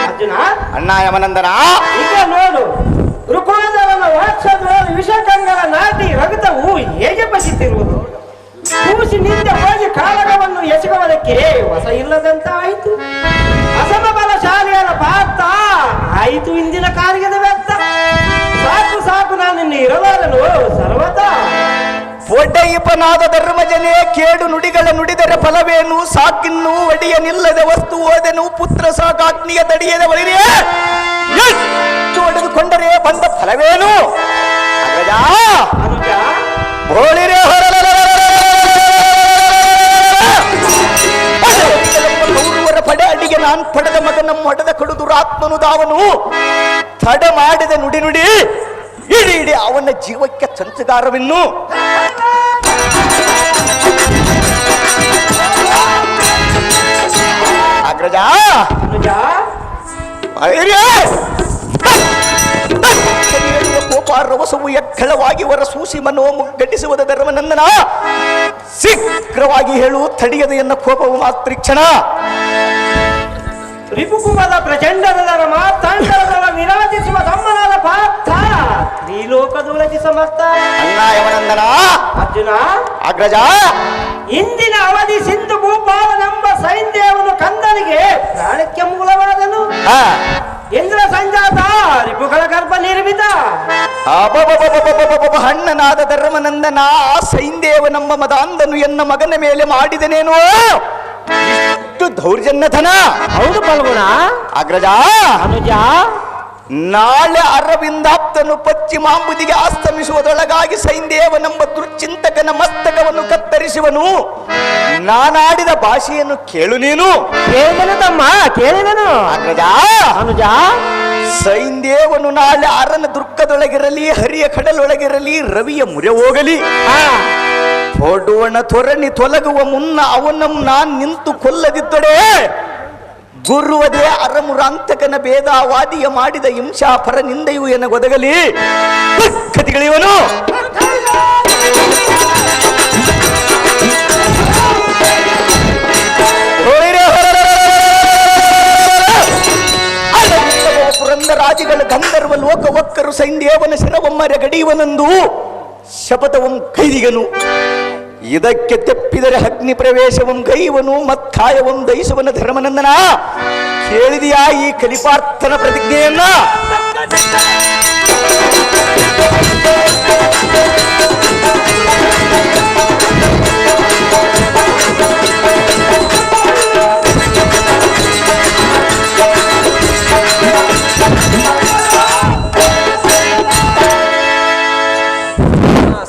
ಅರ್ಜುನ, ಅಣ್ಣ ಯಮನಂದನ, ಈಗ ನೋಡು, ಋಕೋದರನ ವಾತ್ಸದಲ್ಲಿ ವಿಷಕಂಗಳ ನಾಟಿ ರಕ್ತವು ಹೇಗೆ ಬಸಿತಿರುವುದು. ಕೂಸಿನಿಂದ ಹೋಗಿ ಕಾಳಗವನ್ನು ಎಸಗುವುದಕ್ಕೆ ಹೊಸ ಇಲ್ಲದಂತ ಆಯಿತು. ಅಸಮಬಲಶಾಲಿಯರ ಪಾತ್ರ ಆಯಿತು ಇಂದಿನ ಕಾರ್ಯದ ವ್ಯರ್ಥ. ಸಾಕು ಸಾಕು, ನಾನು ಇರಲಾರನು ಸರ್ವತಾ. ಒಡ್ಡೆಯಿಪನಾದ ಧರ್ಮಜನೇ, ಕೇಡು ನುಡಿಗಳ ನುಡಿದರೆ ಫಲವೇನು? ಸಾಕಿನ್ನು ಒಡೆಯ ನಿಲ್ಲದ ವಸ್ತು ಓದೆನು. ಪುತ್ರ ಸಾಕಾಗ್ನಿಯ ತಡಿಯದ ಬಳಿರೇ ಎಷ್ಟು ಹೊಡೆದುಕೊಂಡರೆ ಬಂದ ಫಲವೇನು? ಅನುಜ, ಹೋಳಿರೇ ಕೌರವರ ಪಡೆ ಅಡಿಗೆ ನಾನು ಪಡೆದ ಮಗನ ಹೊಡೆದ ಕಡುದುರ ಆತ್ಮನು ದಾವನು. ತಡ ಮಾಡಿದ ನುಡಿ ನುಡಿ ಇಡೀ ಇಡೀ ಅವನ ಜೀವಕ್ಕೆ ಸಂಚಗಾರವಿನ್ನು. ಅಗ್ರಜ, ಅನುಜ, ಕೋಪ ರವಸವು ಎಕ್ಕಳವಾಗಿ ವರ ಸೂಸಿ ಮನೋ ಮುಗ್ಗಟ್ಟಿಸುವುದ ಧರ್ಮನಂದನ. ಶೀಘ್ರವಾಗಿ ಹೇಳು, ತಡೆಯದ ಎನ್ನ ಕೋಪವು ಮಾತ್ರಿಕ್ಷಣ. ರಿಪುಕುಮದ ಪ್ರಚಂಡದ ಮಾತಾಂಡಗಳ ವಿರಾಜಿಸುವ ತಮ್ಮನಾದ ಪಾತ್ರ ತ್ರಿಲೋಕದೊಳಗೆ ಸಮರ್ಥ. ಅಣ್ಣ ಯಮನಂದನ, ಅರ್ಜುನ, ಅಗ್ರಜ, ಇಂದಿನ ಅವಧಿ ಸಿಂಧು ಭೂಪಾಲನೆಂಬ ಸೈನ್ಯವನ್ನು ಕಂದನಿಗೆ ಪ್ರಾಣಕ್ಕೆ ಮೂಲವಾದನು. ಇಂದ್ರ ಸಂಜಾತ ರಿಪುಗಳ ಗರ್ಭ ನಿರ್ಮಿತ ಅಬಬಬಬಬಬಬಬ ಹಣ್ಣನಾದ ಧರ್ಮನಂದನ ಸೈಂದೇವ ನಮ್ಮ ಮದಾಂಧನು ಎನ್ನ ಮಗನ ಮೇಲೆ ಮಾಡಿದನೇನೋ ಇಷ್ಟು ದೌರ್ಜನ್ಯಧನ. ಹೌದು ಫಲ್ಗುಣ. ಅಗ್ರಜ ಅನುಜ, ನಾಳೆ ಅರವಿಂದಾಪ್ತನು ಪಶ್ಚಿಮಾಂಬುದಿಗೆ ಅಸ್ತಮಿಸುವುದರೊಳಗಾಗಿ ಸೈಂದೇವನೆಂಬ ದುರ್ಚಿಂತಕನ ಮಸ್ತಕವನ್ನು ಕತ್ತರಿಸುವನು. ನಾನಾಡಿದ ಭಾಷೆಯನ್ನು ಕೇಳು ನೀನು. ಕೇಳಿದನು ತಮ್ಮ, ಕೇಳಿದನು. ಅಗ್ರಜ ಅನುಜ, ಸೈಂದೇವನು ನಾಳೆ ಅರನ ದುರ್ಗದೊಳಗಿರಲಿ, ಹರಿಯ ಕಡಲೊಳಗಿರಲಿ, ರವಿಯ ಮುರೆ ಹೋಗಲಿ, ಹೊಡುವಣ ತೊರಣಿ ತೊಲಗುವ ಮುನ್ನ ಅವನಂ ನಾನ್ ನಿಂತು ಕೊಲ್ಲದಿದ್ದಡೆ ಗುರುವದೇ ಅರಮುರಾಂತಕನ ಭೇದಾವಾದಿಯ ಮಾಡಿದ ಹಿಂಸಾಪರ ನಿಂದೆಯು ಎನಗೊದಗಲಿ ಕತಿಗಳಿವನು. ಪುರಂದರಾಜಿಗಳ ಗಂಧರ್ವ ಲೋಕ ಒಕ್ಕರು ಸೈಂದೇವನ ಶಿರವೊಮ್ಮರೆ ಗಡಿಯುವನೆಂದು ಶಪಥವಂ ಕೈದಿಗನು. ಇದಕ್ಕೆ ತೆಪ್ಪಿದರೆ ಅಗ್ನಿ ಪ್ರವೇಶವಂ ಗೈವನು ಮತ್ಕಾಯವಂ ದಯಿಸುವನ ಧರ್ಮನಂದನ. ಕೇಳಿದೆಯಾ ಈ ಕಲಿಪಾರ್ಥನ ಪ್ರತಿಜ್ಞೆಯನ್ನ?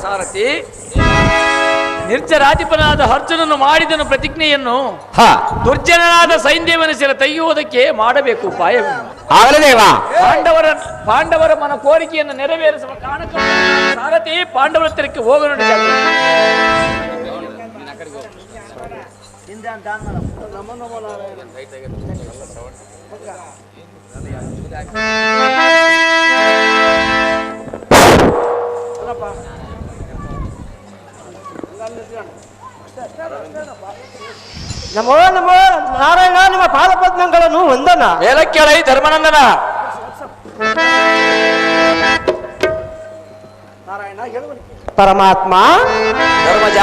ಸಾರಥಿ, ನಿರ್ಜರಾಧಿಪನಾದ ಅರ್ಜುನನು ಮಾಡಿದನು ಪ್ರತಿಜ್ಞೆಯನ್ನು ದುರ್ಜನನಾದ ಸೈಂದೇವನ ಶಿರ ತೆಗೆಯುವುದಕ್ಕೆ ಮಾಡಬೇಕು ಉಪಾಯವೇನು? ಆಗಲದೇವ ಪಾಂಡವರ ಮನ ಕೋರಿಕೆಯನ್ನು ನೆರವೇರಿಸುವ ಕಾರಣಕ್ಕೆ ಸಾರಥಿ ಪಾಂಡವರ ಹತ್ತಿರಕ್ಕೆ ಹೋಗೋಣ. ನಮೋ ನಮೋ ನಾರಾಯಣ, ನಿಮ್ಮ ಪಾದಪದ್ಮಗಳನ್ನು ವಂದನ. ಮೇಲಕ್ಕೆಳೈ ಧರ್ಮನಂದನ. ಪರಮಾತ್ಮ ಧರ್ಮಜ,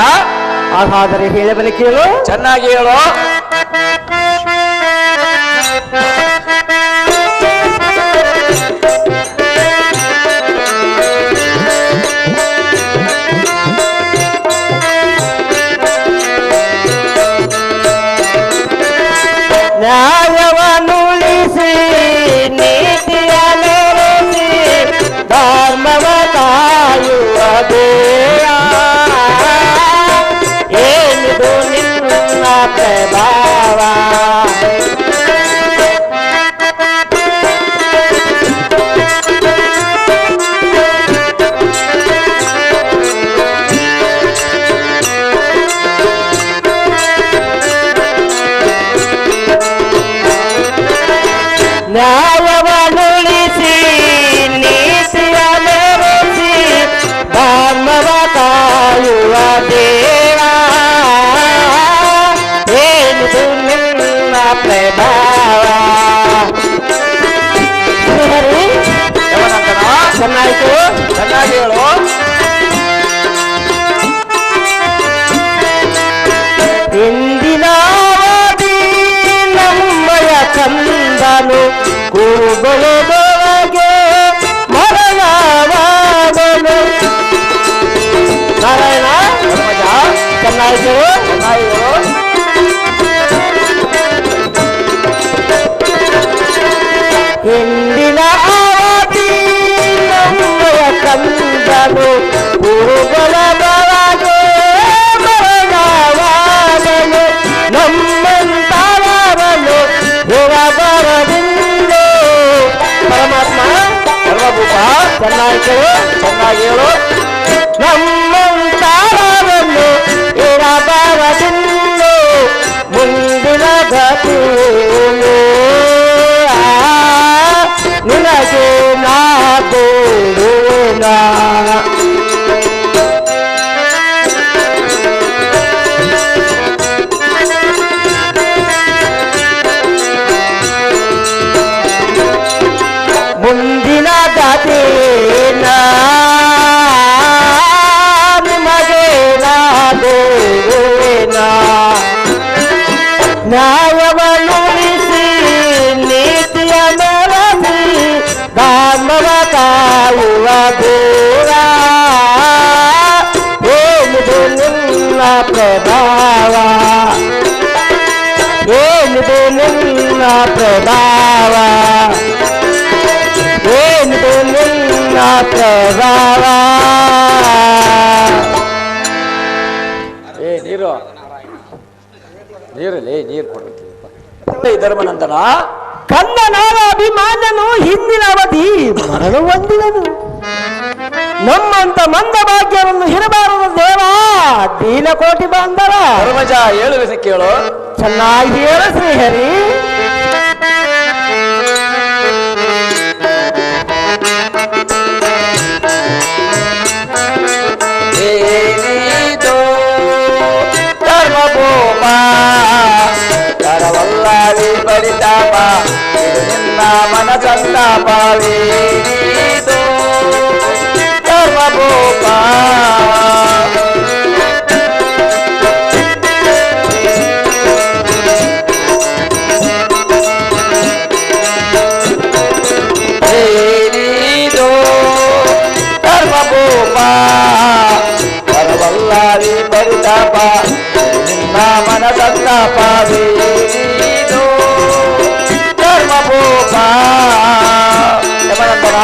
ಹಾಗಾದರೆ ಹೇಳಬಲಿ ಕೇಳು. ಚೆನ್ನಾಗಿ ಹೇಳು. ನ್ಯಾಯವನ್ನುಳಿಸಿ ನೀತಿಯ ನೆರೆಸಿ ಧರ್ಮವ ಕಾಯುವ ದೇವ, ಏನಿದು ನಿನ್ನ ಪ್ರಭಾವ. ನ್ಯಾಯವನ್ನುಳಿಸಿ ನೀತಿಯ ನೆರೆಸಿ ಧರ್ಮವ ಕಾಯುವ ದೇವ, ಏನಿದು ನಿನ್ನ ಪ್ರಭಾವ. ಚೆನ್ನಾಯ್ತು, ಚೆನ್ನಾಗಿ ಹೇಳು. ಇಂದಿನ ನಮ್ಮಯ ಕಂದನು ಕೂಗೊಳದೊಳಗೆ ಮರಣವಾದನು. ನಾರಾಯಣ ಚೆನ್ನಾಯಿತು. ಇಂದಿನ ಆವತಿ ನಮ್ಮಯ ಕಂದನು ಕೂಗೊಳದೊಳಗೆ ಮರಣವಾದನು. ನಮ್ಮಂತರವನು ಹೊರಬರದಿಂದು. ಪರಮಾತ್ಮ ಸರ್ವಭೂಪ ಚೆನ್ನಾಗಿ ಹೇಳು. ನಮ್ಮಂತರವನ್ನು ಹೊರಬರದಿಂದು ಮುಂದಿನ ಗತಿಯೇನು ನಿನಗೆ ನಾ ತೋರುವೆನ. ಮುಂದಿನ ದಾತೇನ ನಿಮಗೆ ನಾದೋನ. ನ್ಯಾಯವನ್ನುಳಿಸಿ ನೀತಿಯ ನೆರಸಿ ಭಾವ ಏನಿದು ನಿನ್ನ ಪ್ರಭಾವ. ಏ ನೀರು ನೀರಲ್ಲಿ ನೀರು ಕೊಡುತ್ತೆ ಧರ್ಮನಂದನ. ಕನ್ನನಾದ ಅಭಿಮಾನನು ಹಿಂದಿನ ಅವಧಿ ಮರಣ ಹೊಂದಿದನು. ನಮ್ಮಂತ ಮಂದ ಭಾಗ್ಯವನ್ನು ಇರಬಾರದು ದೇವ ದೀನಕೋಟಿ ಬಾಂಧವ. ಧರ್ಮಜ ಹೇಳುವೆ ಕೇಳು. ಚೆನ್ನಾಗಿ ಹೇಳು ಶ್ರೀಹರಿ. ಏನಿದು ಧರ್ಮಭೂಮ ಕರವಲ್ಲಾವಿ ಪರಿತಾಪ ಇದು ನಿನ್ನ ಮನಸಂತಾಪವೇನಿದು ಧರ್ಮಭೂಮ. ಏನಿದು ಧರ್ಮಭೂಮ ಕರವಲ್ಲಾವಿ ಪರಿತಾಪ ನಿನ್ನ ಮನಸಂತಾಪವೇನಿದು ಧರ್ಮಭೂಮ. ಯಮನಂದನ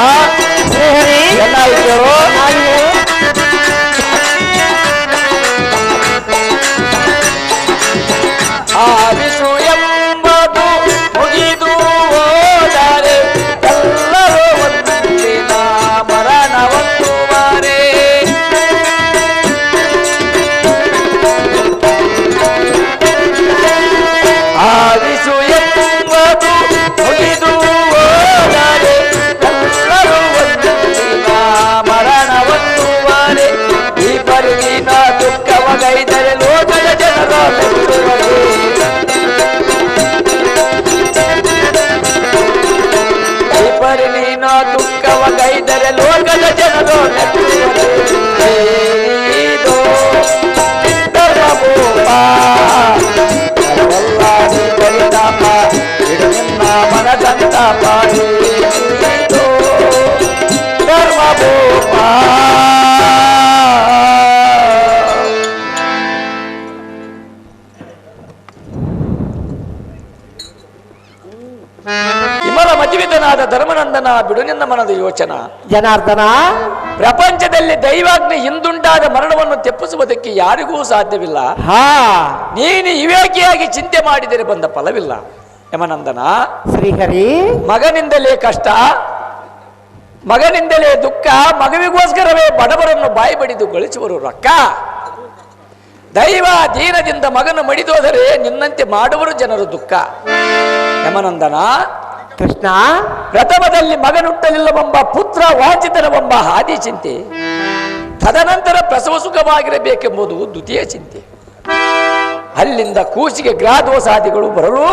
ಚೆನ್ನಾಗಿದ್ದರು. ಆವಿಸು ಎಂಬುದು ಮುಗಿದು ಹೋದರೆ ಎಲ್ಲರೂ ಒಂದಿನ ಮರಣವನ್ನು ಮಾರೆ. ಆವಿಸು ಎಂಬುದು ಮುಗಿದು ಹೋದರೆ ಎಲ್ಲರೂ ಒಂದಿನ ಮರಣವನ್ನು ಮಾರೆ. ಈ ಪರಿಣಿನ ದುಃಖವಗೈದರೆ ಲೋಕದ ಜನರ ಮೆಚ್ಚುವರೆ. ಈ ಪರಿಣಿನ ದುಃಖವಗೈದರೆ ಲೋಕದ ಜನರು ಮೆಚ್ಚುವರೆ. ಏನಿದು ಧರ್ಮಭೂಮ ಕರವಲ್ಲಾವಿ ಪರಿತಾಪ ಇದು ನಿನ್ನ ಮನಸಂತಾಪ ಏನಿದು ಧರ್ಮಭೂಮ. ವಿಮಲ ಮತಿವಿಧನಾದ ಧರ್ಮನಂದನ ಬಿಡು ನಿನ್ನ ಮನದ ಯೋಚನ. ಜನಾರ್ದನ ಪ್ರಪಂಚದಲ್ಲಿ ದೈವಾಜ್ಞೆ ಹಿಂದುಂಟಾದ ಮರಣವನ್ನು ತೆಪ್ಪಿಸುವುದಕ್ಕೆ ಯಾರಿಗೂ ಸಾಧ್ಯವಿಲ್ಲ. ಹಾ ನೀನು ವಿವೇಕಿಯಾಗಿ ಚಿಂತೆ ಮಾಡಿದರೆ ಬಂದ ಫಲವಿಲ್ಲ. ಯಮನಂದನ ಶ್ರೀಹರಿ. ಮಗನಿಂದಲೇ ಕಷ್ಟ, ಮಗನಿಂದಲೇ ದುಃಖ, ಮಗುವಿಗೋಸ್ಕರವೇ ಬಡವರನ್ನು ಬಾಯಿ ಬಡಿದು ಗಳಿಸುವರು ರೊಕ್ಕ. ದೈವ ದೀನದಿಂದ ಮಗನು ಮಡಿದೋದರೆ ನಿನ್ನಂತೆ ಮಾಡುವರು ಜನರು ದುಃಖ. ಯಮನಂದನ ಕೃಷ್ಣ ಪ್ರಥಮದಲ್ಲಿ ಮಗನುಟ್ಟಲಿಲ್ಲವೆಂಬ ಪುತ್ರ ವಾಂಚಿತನವೆಂಬ ಹಾದಿ ಚಿಂತೆ, ತದನಂತರ ಪ್ರಸವ ಸುಖವಾಗಿರಬೇಕೆಂಬುದು ದ್ವಿತೀಯ ಚಿಂತೆ. ಅಲ್ಲಿಂದ ಕೂಸಿಗೆ ಗ್ರಹದೋಷಾದಿಗಳು ಬರಲು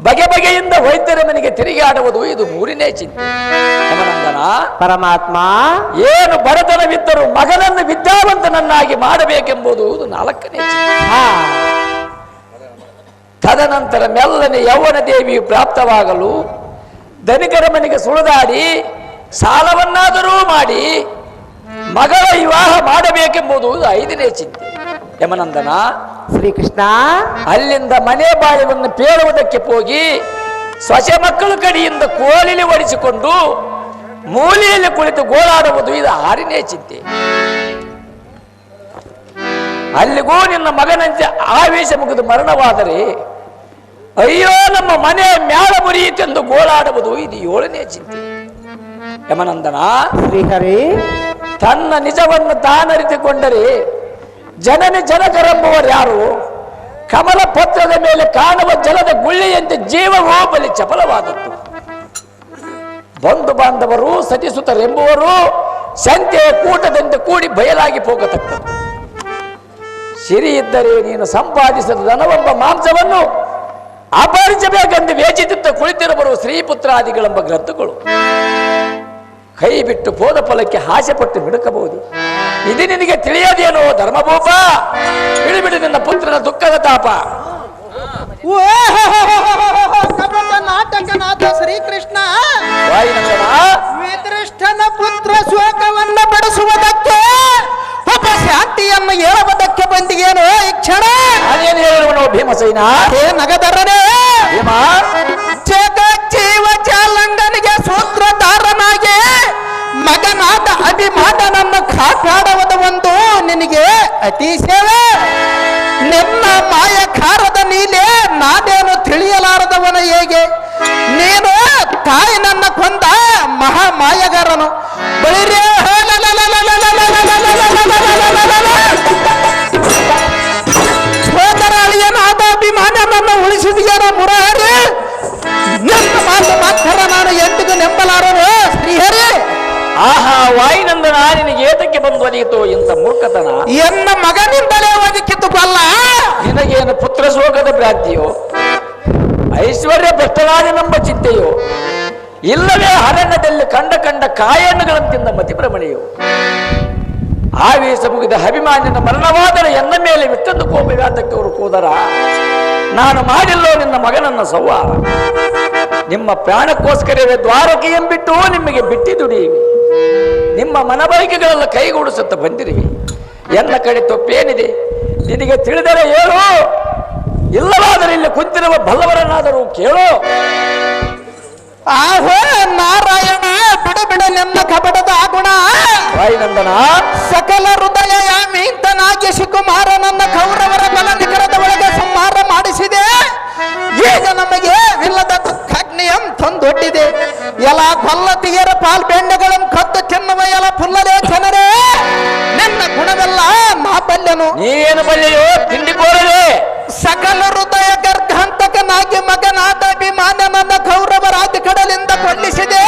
ಬಗೆ ಬಗೆಯಿಂದ ವೈದ್ಯರ ಮನೆಗೆ ತಿರುಗಾಡುವುದು ಇದು ಮೂರನೇ ಚಿಂತೆ. ಯಮನಂದನ ಪರಮಾತ್ಮ ಏನು ಬಡತನವಿದ್ದರೂ ಮಗನನ್ನು ವಿದ್ಯಾವಂತನನ್ನಾಗಿ ಮಾಡಬೇಕೆಂಬುದು ಇದು ನಾಲ್ಕನೇ ಚಿಂತೆ. ಹಾ ತದನಂತರ ಮೆಲ್ಲನೆ ಯೌವನ ದೇವಿಯು ಪ್ರಾಪ್ತವಾಗಲು ಧನಿಕರ ಮನೆಗೆ ಸುಳಿದಾಡಿ ಸಾಲವನ್ನಾದರೂ ಮಾಡಿ ಮಗಳ ವಿವಾಹ ಮಾಡಬೇಕೆಂಬುದು ಐದನೇ ಚಿಂತೆ. ಯಮನಂದನ ಶ್ರೀಕೃಷ್ಣ ಅಲ್ಲಿಂದ ಮನೆ ಬಾಳಿವನ್ನು ಪೇಳುವುದಕ್ಕೆ ಹೋಗಿ ಸೊಸೆ ಮಕ್ಕಳು ಕಡೆಯಿಂದ ಕೋಲಿಲಿ ಒಡಿಸಿಕೊಂಡು ಮೂಲೆಯಲ್ಲಿ ಕುಳಿತು ಗೋಳಾಡುವುದು ಇದು ಆರನೇ ಚಿಂತೆ. ಅಲ್ಲಿಗೂ ನಿನ್ನ ಮಗನಂತೆ ಆವೇಶ ಮುಗಿದು ಮರಣವಾದರೆ ಅಯ್ಯೋ ನಮ್ಮ ಮನೆ ಮ್ಯಾಲ ಮುರಿಯಿತೆಂದು ಗೋಳಾಡುವುದು ಇದು ಏಳನೇ ಚಿಂತೆ. ಯಮನಂದನ ಶ್ರೀಹರಿ ತನ್ನ ನಿಜವನ್ನು ತಾನರಿತುಕೊಂಡರೆ ಜನನಿ ಜನಕರೆಂಬುವರು ಯಾರು? ಕಮಲ ಪತ್ರದ ಮೇಲೆ ಕಾಣುವ ಜಲದ ಗುಳ್ಳೆಯಂತೆ ಜೀವವೋ ಬಲಿ ಚಪಲವಾದದ್ದು. ಬಂಧು ಬಾಂಧವರು ಸತಿಸುತ್ತರೆಂಬುವರು ಸಂತೆಯ ಕೂಟದಂತೆ ಕೂಡಿ ಬಯಲಾಗಿ ಹೋಗತಕ್ಕದ್ದು. ಸಿರಿ ಇದ್ದರೆ ನೀನು ಸಂಪಾದಿಸಿದ ಧನವೆಂಬ ಮಾಂಸವನ್ನು ಅಪಹರಿಸಬೇಕೆಂದು ವೇಚಿತಿತ್ತ ಕುಳಿತಿರಬರು ಶ್ರೀಪುತ್ರಾದಿಗಳೆಂಬ ಗ್ರಂಥಗಳು. ಕೈ ಬಿಟ್ಟು ಹೋದ ಫಲಕ್ಕೆ ಹಾಸ್ಯಪಟ್ಟು ಮಿಡುಕಬಹುದು. ಇದು ನಿನಗೆ ತಿಳಿಯದೇನೋ ಧರ್ಮಭೂಪ? ಬಿಡಿಬಿಡಿ ನಿನ್ನ ಪುತ್ರನ ದುಃಖದ ತಾಪ. ಕಪಟ ನಾಟಕನಾಥ ಶ್ರೀಕೃಷ್ಣ ವಿದೃಷ್ಟನ ಪುತ್ರ ಶೋಕವನ್ನ ಪಡಿಸುವುದಕ್ಕೆ ಉಪಶಾಂತಿಯನ್ನು ಹೇಳುವುದಕ್ಕೆ ಬಂದಿಯೇನೋ ಈ ಕ್ಷಣ? ನಾನೇನು ಹೇಳುವನು ಭೀಮಸೇನ? ನಗದರನೇ ಭೀಮ ನನ್ನ ಕಾಪಾಡುವುದು ಒಂದು ನಿನಗೆ ಅತಿ ಸೇವೆ. ನಿನ್ನ ಮಾಯಕಾರದ ನೀಲೆ ನಾನೇನು ತಿಳಿಯಲಾರದವನ ಹೇಗೆ? ನೀನು ತಾಯಿ ನನ್ನ ಕೊಂದ ಮಹಾ ಮಾಯಗಾರನು. ಬಳಿರೇ ಸೋದರ ಅಳಿಯನಾದ ಅಭಿಮಾನವನ್ನು ಉಳಿಸಿದೆಯೋ ಮುರಾರಿ. ನನ್ನ ಮಾತು ಮಾತ್ರ ನಾನು ಎಂದಿಗೂ ನೆಂಬಲಾರನು ಶ್ರೀಹರಿ. ಆಹಾ ವಾಯುನಂದನ, ನಿನಗೆ ಏತಕ್ಕೆ ಬಂದು ಒದಗಿತು ಇಂಥ ಮೂರ್ಖತನ? ಎನ್ನ ಮಗನಿಂದಲೇ ಒದಗಿತ್ತು ಬಲ್ಲ. ನಿನಗೇನು ಪುತ್ರ ಶೋಕದ ಭ್ರಾಂತಿಯೋ, ಐಶ್ವರ್ಯ ಭ್ರಷ್ಟನಾದನೆಂಬ ಚಿಂತೆಯೋ, ಇಲ್ಲವೇ ಅರಣ್ಯದಲ್ಲಿ ಕಂಡ ಕಾಯಣ್ಣುಗಳಂತಿಂದ ಮತಿಭ್ರಮಣೆಯೋ? ಆವೇಶ ಮುಗಿದ ಅಭಿಮಾನ್ಯನ ಮರಣವಾದರೆ ಎನ್ನ ಮೇಲೆ ವಿಟ್ಟದ್ದು ಕೋಪವ್ಯಾತಕ್ಕೆ ಅವರು ಕೂದರ. ನಾನು ಮಾಡಿಲ್ಲೋ ನಿನ್ನ ಮಗನನ್ನ ಸಂಹಾರ. ನಿಮ್ಮ ಪ್ರಾಣಕ್ಕೋಸ್ಕರವೇ ದ್ವಾರಕೆ ಎಂಬಿಟ್ಟು ನಿಮಗೆ ಬಿಟ್ಟಿ ದುಡಿಯಿವಿ. ನಿಮ್ಮ ಮನಬಯಕೆಗಳೆಲ್ಲ ಕೈಗೂಡಿಸುತ್ತ ಬಂದಿರುವಿ. ಎನ್ನ ಕಡೆ ತಪ್ಪೇನಿದೆ ನಿನಗೆ ತಿಳಿದರೆ ಹೇಳು, ಇಲ್ಲವಾದರೆ ಇಲ್ಲಿ ಕುಂತಿರುವ ಬಲ್ಲವರನ್ನಾದರೂ ಕೇಳು. ಆಹೋ ನಾರಾಯಣ, ಬಿಡು ನನ್ನ ಕಪಟದ ಗುಣ. ವಾಯುನಂದನ, ಸಕಲ ಹೃದಯ ಮೀಂತನಾಗಿ ಕುಮಾರ ನನ್ನ ಕೌರವರ ಬಲ ನಿಖರದ ಒಳಗೆ ಸಂಹಾರ ಮಾಡಿಸಿದೆ. ಈಗ ನಮಗೆ ಇಲ್ಲದ ದುಃಖಾಗ್ನಿಯಂ ತಂದೊಡ್ಡಿದೆ. ಎಲ ಕೊಲ್ಲತಿಯರ ಪಾಲ್ ಬೆಣ್ಣೆಗಳನ್ನು ಕದ್ದು ತಿನ್ನುವ ಎಲ ಪುಲ್ಲದೆ ಜನರೇ, ನಿನ್ನ ಗುಣವೆಲ್ಲ ನಾ ಬಲ್ಲೆನು. ನೀನು ಬಲ್ಲೆಯೋ ತಿಂಡಿಕೋರದೆ. ಸಕಲ ಹೃದಯ ಗರ್ಭಾಂತಕನಾಗಿ ಮಗನಾದ ಅಭಿಮಾನ ನನ್ನ ಕೌರವರಾದ ಕಡಲಿಂದ ಕೊಳ್ಳಿಸಿದೆ.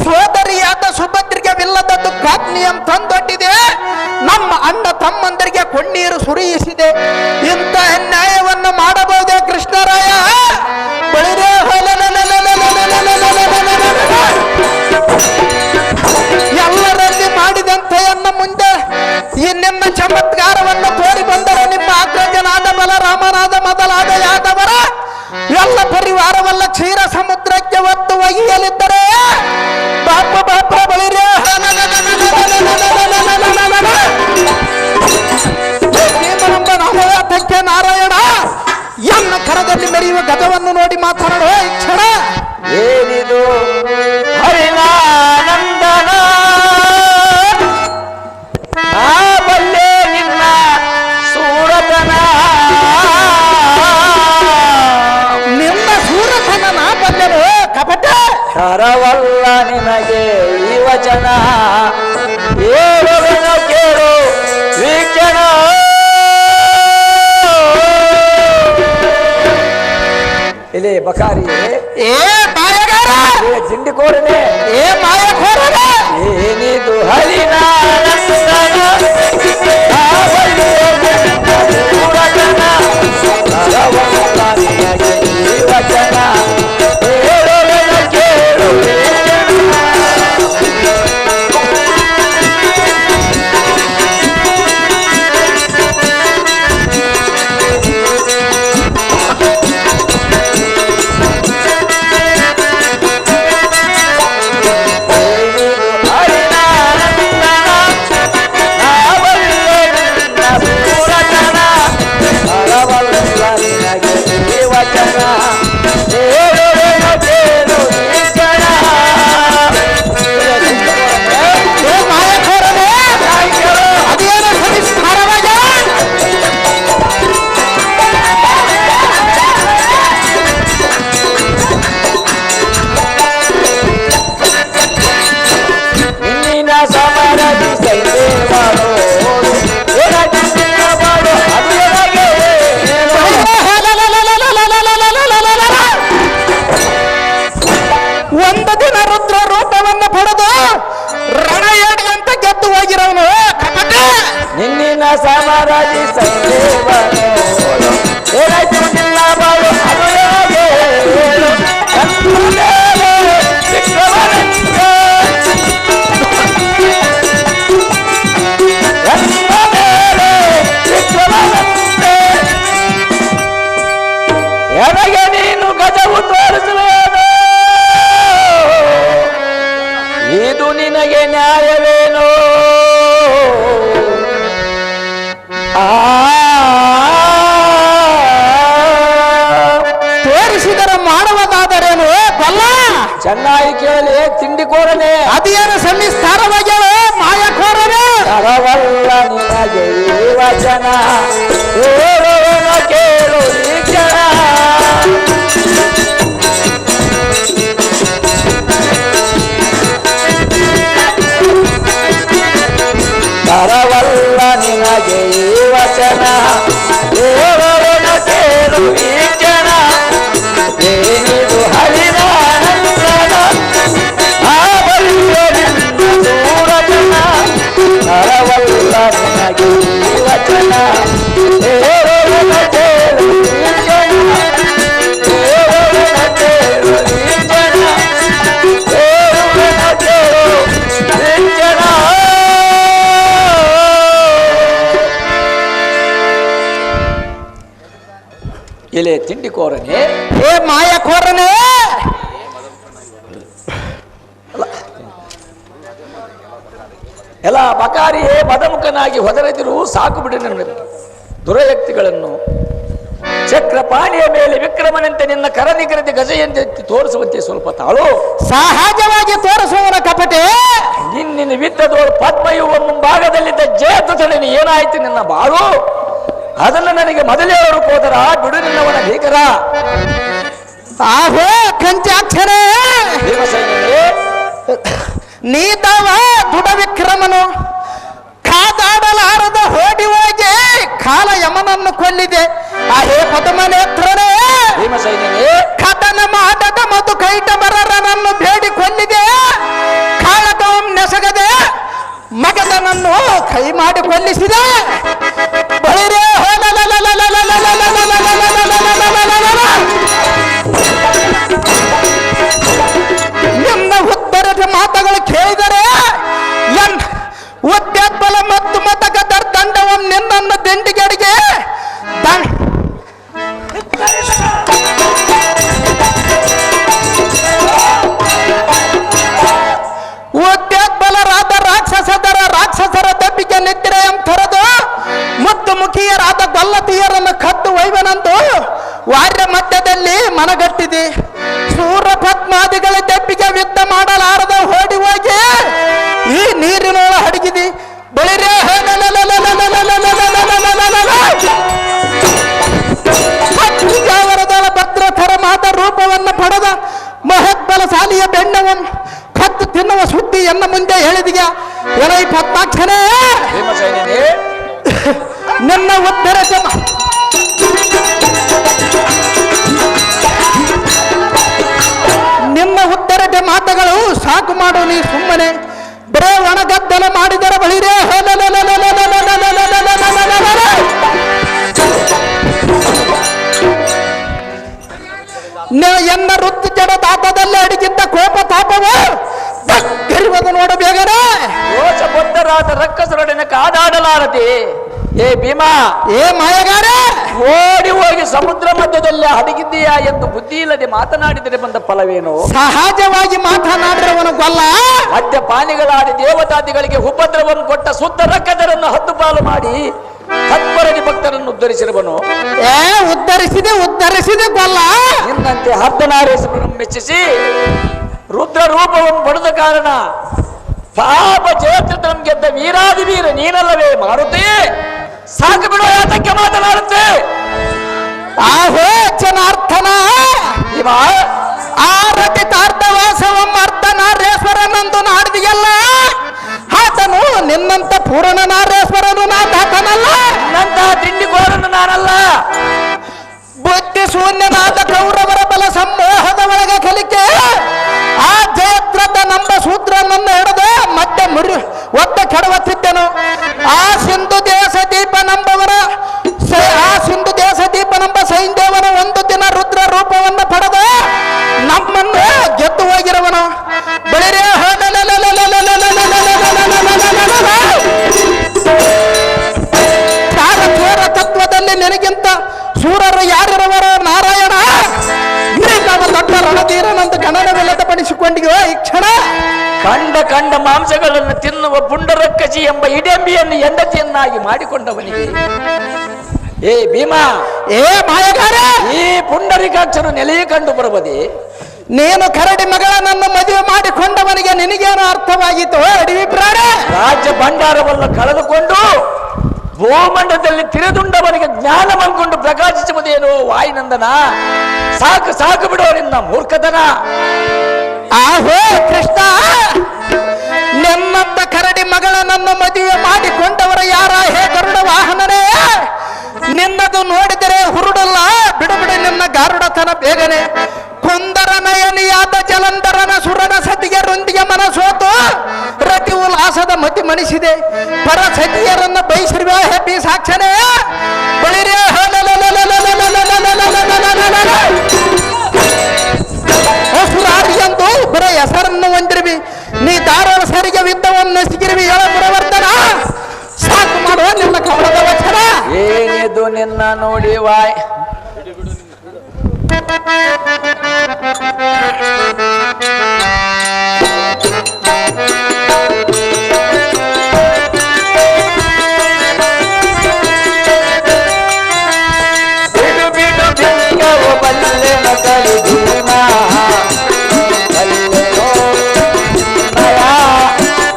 ಸೋದರಿಯಾದ ಸುಭದ್ರಿಗೆ ವಿಲ್ಲದ ದುಃಖಾಗ್ನಿಯಂ ತಂದೊಡ್ಡಿದೆ. ನಮ್ಮ ಅಣ್ಣ ತಮ್ಮಂದರಿಗೆ ಕಣ್ಣೀರು ಸುರಿಯಿಸಿದೆ. ಇಂಥ ಅನ್ಯಾಯವನ್ನು ಮಾಡಬಹುದೇ ಕೃಷ್ಣರಾಯ? ಬಳಿರೇ ಎಲ್ಲರಲ್ಲಿ ಮಾಡಿದಂತೆ ಎನ್ನ ಮುಂದೆ ಈ ನಿಮ್ಮ ಚಮತ್ಕಾರವನ್ನು ತೋರಿ ಬಂದರೆ ನಿಮ್ಮ ಅಗ್ರಜನಾದ ಬಲರಾಮನಾದ ಮೊದಲಾದ ಯಾದವರ ಎಲ್ಲ ಪರಿವಾರವಲ್ಲ ಕ್ಷೀರ ಸಮುದ್ರಕ್ಕೆ ಒತ್ತು ಒಯ್ಯಲಿದ್ದರೆ ಬಾಪ ಬಾಪ ಬಳಿರೇ ನಾಮಯಾತಕ್ಕೆ ನಾರಾಯಣ. ಎನ್ನ ಕರದಲ್ಲಿ ಮೆರೆಯುವ ಗದವನ್ನು ನೋಡಿ ಮಾತನಾಡುವ ಈ ಕ್ಷಣ. ಏನಿದು ಹರಿನಾನಂದನ, ನಾ ಬಲ್ಲೆ ನಿನ್ನ ಸೂರತನ. ನಿನ್ನ ಸೂರತನ ನಾ ಬಲ್ಲೆನು ಕಪಟ. ಕರವಲ್ಲ ನಿನಗೆ ಈ ವಚನ, ಏಳುವೆನು ಕೇಳು ವೀಕ್ಷಣ. ಇಲ್ಲೇ ಬಕಾರಿ, ಏ ಮಾಯಗಾರ, ಜಿಂಡಿಕೋರನೆ, ಏ ಮಾಯಕೋರನೆ, ಏನಿದು ಹರಿನಾನಂದನ, ನಾ ಬಲ್ಲೆ ನಿನ್ನ ಸೂರತನ. ಕರವಲ್ಲ ನಿನಗೆ ಈ ವಚನ, ಏಳುವೆನು ಕೇಳು ವೀಕ್ಷಣ. ಒಂದು ದಿನ ರುದ್ರ ರೂಪವನ್ನು ಪಡೆದು ರಣಯಡಿ ಅಂತ ಗೆದ್ದು ಹೋಗಿರೋನು ಕಪಟ. ನಿನ್ನಿನ ಸಾಮ್ರಾಜ್ಯ ಸಂದೇವನು ಏನಾಯ್ತು ನಿನ್ನ ಬಾಳು ಅದು ಹೇಗೆ ಹೇಳು. ಎನಗೆ ನೀನು ಗಜವು ತೋರಿಸಲೇನು, ಇದು ನಿನಗೆ ನ್ಯಾಯವೇನೋ? ತೋರಿಸಿದರೆ ಮಾಡುವುದಾದರೇನು ಬಲ್ಲ. ಚೆನ್ನಾಗಿ ಕೇಳಿ ತಿಂಡಿಕೋರನೆ, ಅದೇನು ಸನ್ನಿಸ್ತಾರವಾಗಿ ಮಾಯ ಕೋರರೆ ಕರವಲ್ಲ ನಿನಗೆ ಈ ವಚನ ಹೇಳುವೆನ ಕೇಳು ಈ ಕ್ಷಣ ಕರವಲ್ಲ ನಿನಗೆ ಈ ವಚನ ಹೇಳುವೆನ ಕೇಳು ಈ ಕ್ಷಣ ಏನಿದು ಹರಿದಾನಂದನ ಕರವಲ್ಲ ನಿನಗೆ ಈ ವಚನ ಹೇಳುವೆನ ಕೇಳು ಈ ಕ್ಷಣ ಹೇಳುವೆನ ಕೇಳು ಈ ಕ್ಷಣ ಹೇಳುವೆನ ಕೇಳು ಈ ಕ್ಷಣ. ಎಲೆ ತಿಂಡಿಕೋರನೆ ಏ ಮಾಯಕೋರನೇ ಎಲ್ಲ ಬಕಾರಿಯೇ ಮದಮುಖನಾಗಿ ಹೊದರೆದಿರು ಸಾಕು ಬಿಡಿ ನನ್ನ ದುರವ್ಯಕ್ತಿಗಳನ್ನು ಚಕ್ರಪಾಣಿಯ ಮೇಲೆ ವಿಕ್ರಮನಂತೆ ನಿನ್ನ ಕರನಿಗರದೆ ಗಜೆಯಂತೆ ತೋರಿಸುವಂತೆ ಸ್ವಲ್ಪ ತಾಳು. ಸಹಜವಾಗಿ ತೋರಿಸುವನ ಕಪಟೆ ನಿನ್ನ ವಿತ್ತದೋಳು ಪದ್ಮಯುವ ಮುಂಭಾಗದಲ್ಲಿದ್ದ ಜಯತುತನೆ ಏನಾಯ್ತು ನಿನ್ನ ಬಾಳು ಅದನ್ನು ನನಗೆ ಮೊದಲೇ ಅವರು ಹೋದರ ಬಿಡು ನಿನ್ನವನ ಭೀಕರ. ಆಹೋ ಕಂಚಾಕ್ಷರೇ ಭೀಮಸೇನನೇ ನೀತವ ದುಡ ವಿಕ್ರಮನು ಕಾದಾಡಲಾರದ ಓಡಿ ಹೋಗಿ ಕಾಲ ಯಮನನ್ನು ಕೊಲ್ಲಿದೆ. ಅಹೇ ಪದ್ಮನೇತ್ರನೇ ಭೀಮಸೇನನೇ ಕದನ ಮಾಡದ ಮತ್ತು ಕೈಟಬರರನನ್ನು ಬೇಡಿ ಕೊಲ್ಲಿದೆ. ಕಾಳಕವಂ ನೆಸಗದೆ ಮಗದನನ್ನು ಕೈ ಮಾಡಿ ಕೊಲ್ಲಿಸಿದೆ. ಬಳಿರೇ ನಿನ್ನ ಉತ್ತರದ ಮಾತುಗಳು ಕೇಳಿದರೆ ಉದ್ಯೋತ್ಬಲ ಮತ್ತು ಮತಗದರ್ ದಂಡವಂ ನಿನ್ನನ್ನು ದಿಂಡಿಗಡಿಗೆ ಉದ್ಯೋತ್ಬಲರಾದ ರಾಕ್ಷಸರ ದಬ್ಬಿಗೆ ನಿದ್ರೆ ಎಂಥರದು ಮುದ್ದು ಮುಖಿಯರಾದ ಗೊಲ್ಲತಿಯರನ್ನು ಕದ್ದು ವೈವನಂದು ವಾರ್ಯ ಮಧ್ಯದಲ್ಲಿ ಮನಗಟ್ಟಿದೆ. ಸೂರ ಪದ್ಮಾದಿಗಳ ದಬ್ಬಿಗೆ ಯುದ್ಧ ಮಾಡಲಾರದ ಓಡಿ ಹೋಗಿ ಈ ನೀರಿನೊಳ ಹಡಗಿದೆ. ಬಳಿರೇ ಜಾವರದಳ ಭದ್ರತರವಾದ ರೂಪವನ್ನು ಪಡೆದ ಮಹತ್ಬಲಶಾಲಿಯ ಬೆಣ್ಣವನ್ನು ಕತ್ತು ತಿನ್ನುವ ಸುದ್ದಿ ಎನ್ನ ಮುಂದೆ ಹೇಳಿದೀಗ. ಎಲೈ ಪದ್ಮಾಕ್ಷನೇ ಭೀಮಸೇನನೇ ನನ್ನ ಉತ್ತರ ನಿಮ್ಮ ಉತ್ತರದ ಮಾತುಗಳು ಸಾಕು ಮಾಡು ನೀ ಸುಮ್ಮನೆ. ಬರೇ ಒಣಗದ್ದಲ ಮಾಡಿದರ ಬಳಿರೇ ಎನ್ನ ವೃತ್ತಿ ಜಡ ತಾಪದಲ್ಲಿ ಅಡಗಿದ್ದ ಕೋಪ ತಾಪವು ಗರಿವದು ನೋಡ ಬೇಗನೆ. ದೋಷಬದ್ಧರಾದ ರಕ್ಕಸರೊಡನೆ ಕಾದಾಡಲಾರದೆ ಏ ಭೀಮಾ ಏ ಮಾಯಗಾರ ಓಡಿ ಹೋಗಿ ಸಮುದ್ರ ಮಧ್ಯದಲ್ಲಿ ಅಡಗಿದ್ದೀಯಾ ಎಂದು ಬುದ್ಧಿ ಇಲ್ಲದೆ ಮಾತನಾಡಿದರೆ ಬಂದ ಫಲವೇನು? ಸಹಜವಾಗಿ ಮಾತನಾಡಿರುವನು ಗೊಲ್ಲ. ಮದ್ಯಪಾನಿಗಳಾಡಿ ದೇವತಾದಿಗಳಿಗೆ ಉಪದ್ರವವನ್ನು ಕೊಟ್ಟ ಶುದ್ಧ ರಕ್ಕಸರನ್ನು ಹದ್ದುಪಾಲು ಮಾಡಿ ತತ್ಪರದಿ ಭಕ್ತರನ್ನು ಉದ್ಧರಿಸಿರುವನು. ಉದ್ಧರಿಸಿದೆ ಗೊಲ್ಲ. ನಿನ್ನಂತೆ ಹರ್ಧನಾರೇಶ್ವರನ್ನು ಮೆಚ್ಚಿಸಿ ರುದ್ರ ರೂಪವನ್ನು ಪಡೆದ ಕಾರಣ ಪಾಪ ಜಯತ್ರತಂ ಗೆದ್ದ ವೀರಾದಿ ವೀರ ನೀನಲ್ಲವೇ ಮಾರುತಿ? ಸಾಕು ಬಿಡುವ ಯಾತಕ್ಕೆ ಮಾತನಾಡುತ್ತೆ? ಆಹೋ ಜನಾರ್ಥನ ಇವ ಆರತಿತಾರ್ಥವಾಸವಂ ಅರ್ಧನಾರೇಶ್ವರನಂದು ನಾಡಿದೆಯಲ್ಲ. ಆತನು ನಿನ್ನಂತ ಪೂರ್ಣ ನಾರೇಶ್ವರನು ನಾಥನಲ್ಲ. ನಿನ್ನಂತಹ ತಿಂಡಿಗೋರನ್ನು ನಾನಲ್ಲ. ಬುದ್ಧಿ ಶೂನ್ಯನಾದ ಕೌರವರ ಬಲ ಸಮೂಹದ ಒಳಗೆ ಕಲಿಕೆ ಆ ಜಯದ್ರಥ ನಂಬ ಸೂತ್ರನನ್ನು ಹಿಡಿದು ಮತ್ತೆ ಒತ್ತ ಕೆಡವತ್ತಿದ್ದನು. ಆ ಸಿಂಧು ದೇಶ ದೀಪ ನಂಬ ಸೈನ್ಯವನ ಒಂದು ದಿನ ರುದ್ರ ರೂಪವನ್ನು ಪಡೆದು ನಮ್ಮನ್ನು ಗೆದ್ದು ಹೋಗಿರುವನು. ಬಳಿರೇ ಚಾರ ತತ್ವದಲ್ಲಿ ನಿನಗಿಂತ ಸೂರರು ಯಾರಿರುವರೋ ನಾರಾಯಣ ದೊಡ್ಡ ರಣಧೀರನಂದು ಗಣನವಿಲ್ಲದ ಪಡಿಸಿಕೊಂಡಿಗೋ ಈ ಕ್ಷಣ. ಕಂಡ ಮಾಂಸಗಳನ್ನು ತಿನ್ನುವ ಪುಂಡರಕ್ಕಜಿ ಎಂಬ ಇಡೆಂಬಿಯನ್ನು ಹೆಂಡತಿಯನ್ನಾಗಿ ಮಾಡಿಕೊಂಡವನಿಗೆ ಏ ಭೀಮಾ ಏ ಮಾಯಗಾರ ಈ ಪುಂಡರಿಕಾಕ್ಷನು ನೆಲೆಯೇ ಕಂಡು ಬರುವುದೇ? ನೀನು ಕರಡಿ ಮಗಳನನ್ನು ಮದುವೆ ಮಾಡಿಕೊಂಡವನಿಗೆ ನಿನಗೇನು ಅರ್ಥವಾಗಿತ್ತು ಅಡಿವಿ ಪ್ರಾಣ? ರಾಜ್ಯ ಭಂಡಾರವನ್ನು ಕಳೆದುಕೊಂಡು ಭೂಮಂಡಲದಲ್ಲಿ ತಿರುದುಂಡವನಿಗೆ ಜ್ಞಾನ ಮಂಕೊಂಡು ಪ್ರಕಾಶಿಸುವುದೇನೋ ವಾಯುನಂದನ. ಸಾಕು ಸಾಕು ಬಿಡೋ ನಿನ್ನ ಮೂರ್ಖತನ. ಆಹೋ ಕೃಷ್ಣ, ನಿನ್ನಂತ ಕರಡಿ ಮಗಳನನ್ನು ಮದುವೆ ಮಾಡಿಕೊಂಡವರ ಯಾರ ಹೇ ಗರುಡ ವಾಹನನೇ? ನಿನ್ನದು ನೋಡಿದರೆ ಹುರುಡಲ್ಲ, ಬಿಡುಬಿಡು ನಿನ್ನ ಗಾರುಡತನ ಬೇಗನೆ. ಕುಂದರ ನಯನಿಯಾದ ಜಲಂಧರನ ಸುರನ ಸತಿಗೆ ರೊಂದಿಗೆ ಮನಸೋತು ರತಿ ಉಲ್ಲಾಸದ ಮತಿ ಮಣಿಸಿದೆ. ಪರ ಸತಿಯರನ್ನ ಬಯಸಿರುವ ಹೆಬ್ಬಿ ಸಾಕ್ಷನೇ ಬಳಿರೇ ಎಂದು ಬರ ಹೆಸರನ್ನು ಹೊಂದಿರುವಿ. ನೀ ಧಾರಾಳ ಸರಿಗೆ ವಿದ್ದವನ್ನು ಸಿಗಿರುವಿ ಹೇಳ ಪುರವರ್ತನ. ಸಾಕು ಮಾಡುವ ನಿನ್ನ ಕವಳದ ವಚನ. ಏನಿದು ನಿನ್ನ ನೋಡಿ ವಾಯ್. ಬಿಡು ಬಿಡು ಬಿಂಗವು ಬಲ್ಲೆನ ಕಲಿದೀಮ ಬಲ್ಲೆನೋ ನಯ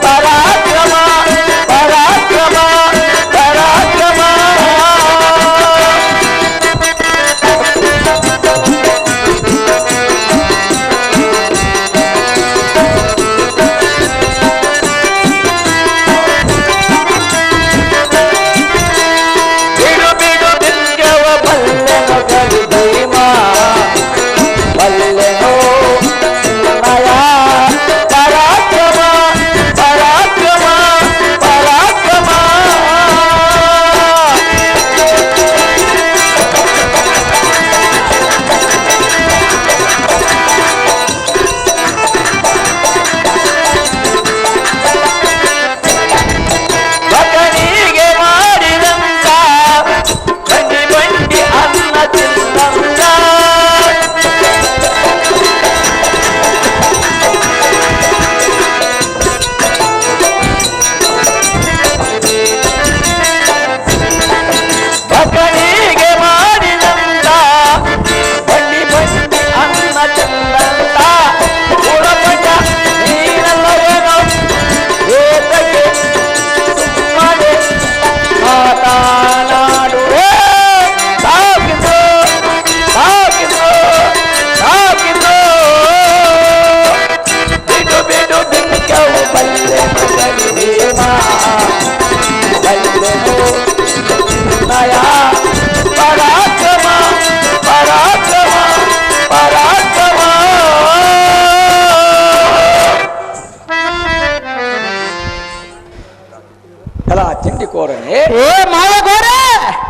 ಪರಾಕ್ರಮ ಪರಾಕ್ರಮ ಪರಾಕ್ರಮ.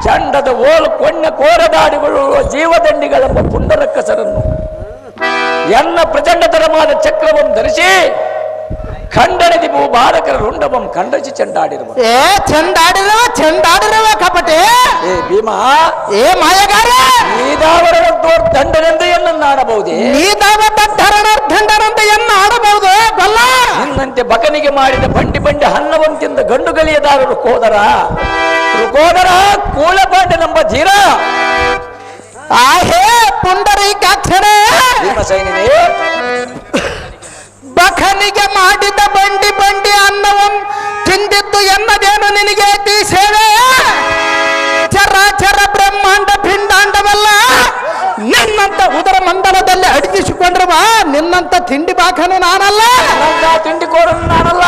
ಚಂಡದ ಓಲು ಕೊಣ್ಣ ಕೋರದಾಡಿಗಳು ಜೀವದಂಡಿಗಳೆಂಬ ಪುಂಡರಕ್ಕಸರನ್ನು ಎನ್ನ ಪ್ರಚಂಡತರವಾದ ಚಕ್ರವನ್ನು ಧರಿಸಿ ಖಂಡನಿಧಿ ಭೂಭಾರಕರ ರುಂಡವಂ ಖಂಡಿಸಿ ಚೆಂಡಾಡಿರುವ. ಚೆಂಡಾಡಿರುವ ಕಪಟೆ. ಏ ಭೀಮಾ, ಏ ಮಾಯಗಾರ, ನೀದಾವರ ದಂಡನೆಂದು ಎನ್ನ ಆಡಬಹುದೇ? ನೀದಾವ ದಂಡನೆಂದು ಎನ್ನ ಆಡಬಹುದು ಬಲ್ಲ. ನಿನ್ನಂತೆ ಬಕನಿಗೆ ಮಾಡಿದ ಬಂಡಿ ಬಂಡಿ ಹನ್ನವಂತಿಂದ ಗಂಡು ಗಲಿಯದಾರರು ಕೋದರ ಕೂಳಪಾಂಡೆನೆಂಬ ಧೀರ. ಆಹೇ ಪುಂಡರೀಕಾಕ್ಷರೇ, ಭೀಮಸೇನನೇ, ಬಖನಿಗೆ ಮಾಡಿದ ಬಂಡಿ ಬಂಡಿ ಅನ್ನವಂ ತಿಂದಿದ್ದು ಎನ್ನದೇನು ನಿನಗೆ ಅತಿ ಸೇವೆ? ಚರಾಚರ ಬ್ರಹ್ಮಾಂಡ ಪಿಂಡಾಂಡವಲ್ಲ ನಿನ್ನಂತ ಉದರ ಮಂಡಲದಲ್ಲಿ ಅಡಗಿಸಿಕೊಂಡ್ರವ. ನಿನ್ನಂತ ತಿಂಡಿ ಬಾಕನು ನಾನಲ್ಲ, ತಿಂಡಿ ಕೋರನು ನಾನಲ್ಲ.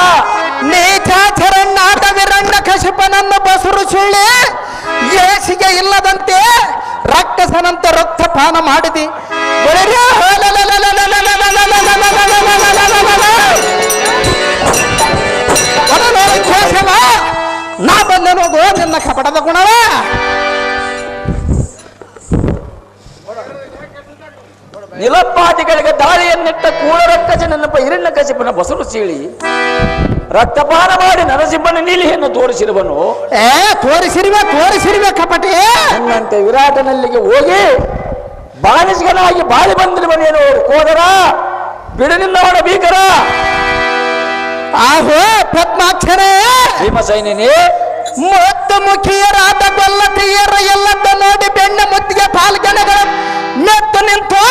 ನೀಚಾಚರನ್ನಾಟ ವಿರಂಡ ಕಶಿಪನನ್ನು ಬಸುರು ಸುಳ್ಳಿ ಏಸಿಗೆ ಇಲ್ಲದಂತೆ ರಕ್ಕಸನಂತೆ ರಕ್ತಪಾನ ಮಾಡಿದಿ. ನಾ ಬಂದೆನೋದು ನಿನ್ನ ಕಪಟದ ಗುಣವ. ನಿಲಪಾದಿಗಳಿಗೆ ದಾಳಿಯನ್ನಿಟ್ಟ ಕೂಳರಕ್ಕಸನೆಂಬ ಹಿರಣ್ಯ ಕಶಿಪನ ಬಸರು ಸೀಳಿ ರಕ್ತಪಾನ ಮಾಡಿ ನರಸಿಂಹನ ನೀಲಿಯನ್ನು ತೋರಿಸಿರುವನು. ತೋರಿಸಿರುವೆ ಕಪಟಿ. ನನ್ನಂತೆ ವಿರಾಟನಲ್ಲಿಗೆ ಹೋಗಿ ಬಾಣಿಸಿಗನಾಗಿ ಬಾಳಿ ಬಂದಿರುವನೇನು ಕೋದರ, ಬಿಡನಿಲ್ಲವನ ಭೀಕರ. ಆಹೋ ಪದ್ಮಾಕ್ಷರೇ, ಭೀಮಸೇನನೇ, ಮುದ್ದು ಮುಖಿಯರಾದ ಬೆಲ್ಲತಿಯರ ಎಲ್ಲದ ನೋಡಿ ಬೆಣ್ಣ ಮುತ್ತಿಗೆ ಪಾಲ್ಗೆಣಗಳ ಮೆತ್ತು ನಿಂತು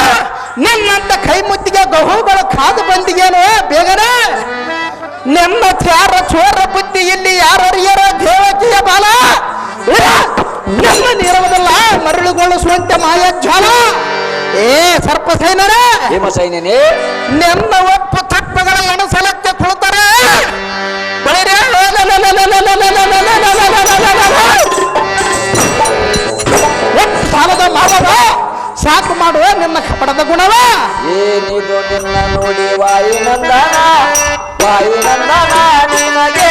ನಿನ್ನಂತ ಕೈ ಮುತ್ತಿಗೆ ಗಹುಗಳು ಕಾದು ಬಂದಿಗೇನು ಬೇಗನೆ. ನಿಮ್ಮ ಚಾರ ಚೋರ ಬುದ್ಧಿ ಬಂದಂತೆ ಮಾಯಜ್ವಾಲ. ಏ ಸರ್ಪಸೇನರೇ, ಭೀಮಸೈನ್ಯನೇ, ನನ್ನ ಒಪ್ಪು ತಪ್ಪುಗಳ ಎಣಸಲಕ್ಕೆ ಕುಳಿತಾರೆ. ಬಳಿರೆ ಒಟ್ಟು ಸಾಲದ ಮಾವದ ಸಾಕು ಮಾಡುವ ನಿನ್ನ ಕಪಡದ ಗುಣವ. ಏನಿದು ನಿನ್ನ ನೋಡಿ ವಾಯುನಂದನ, ವಾಯುನಂದನ ನಿನಗೆ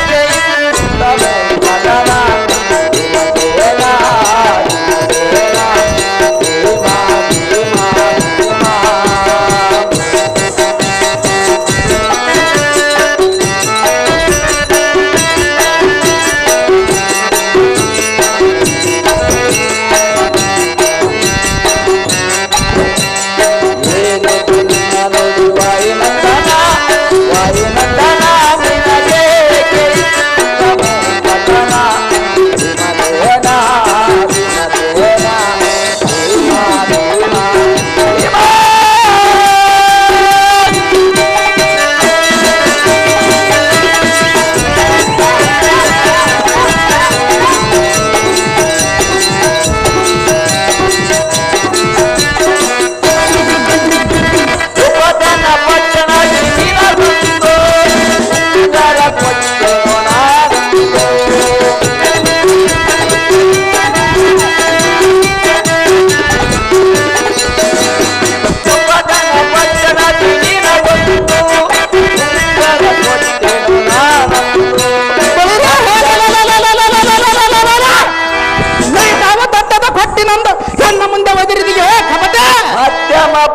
ಜಯಿಸುತ್ತಲೇ ಮಗನ. ಭೀಮಸೇನ, ಭೀಮಸೇನ, ಭೀಮ, ಭೀಮ, ಭೀಮ.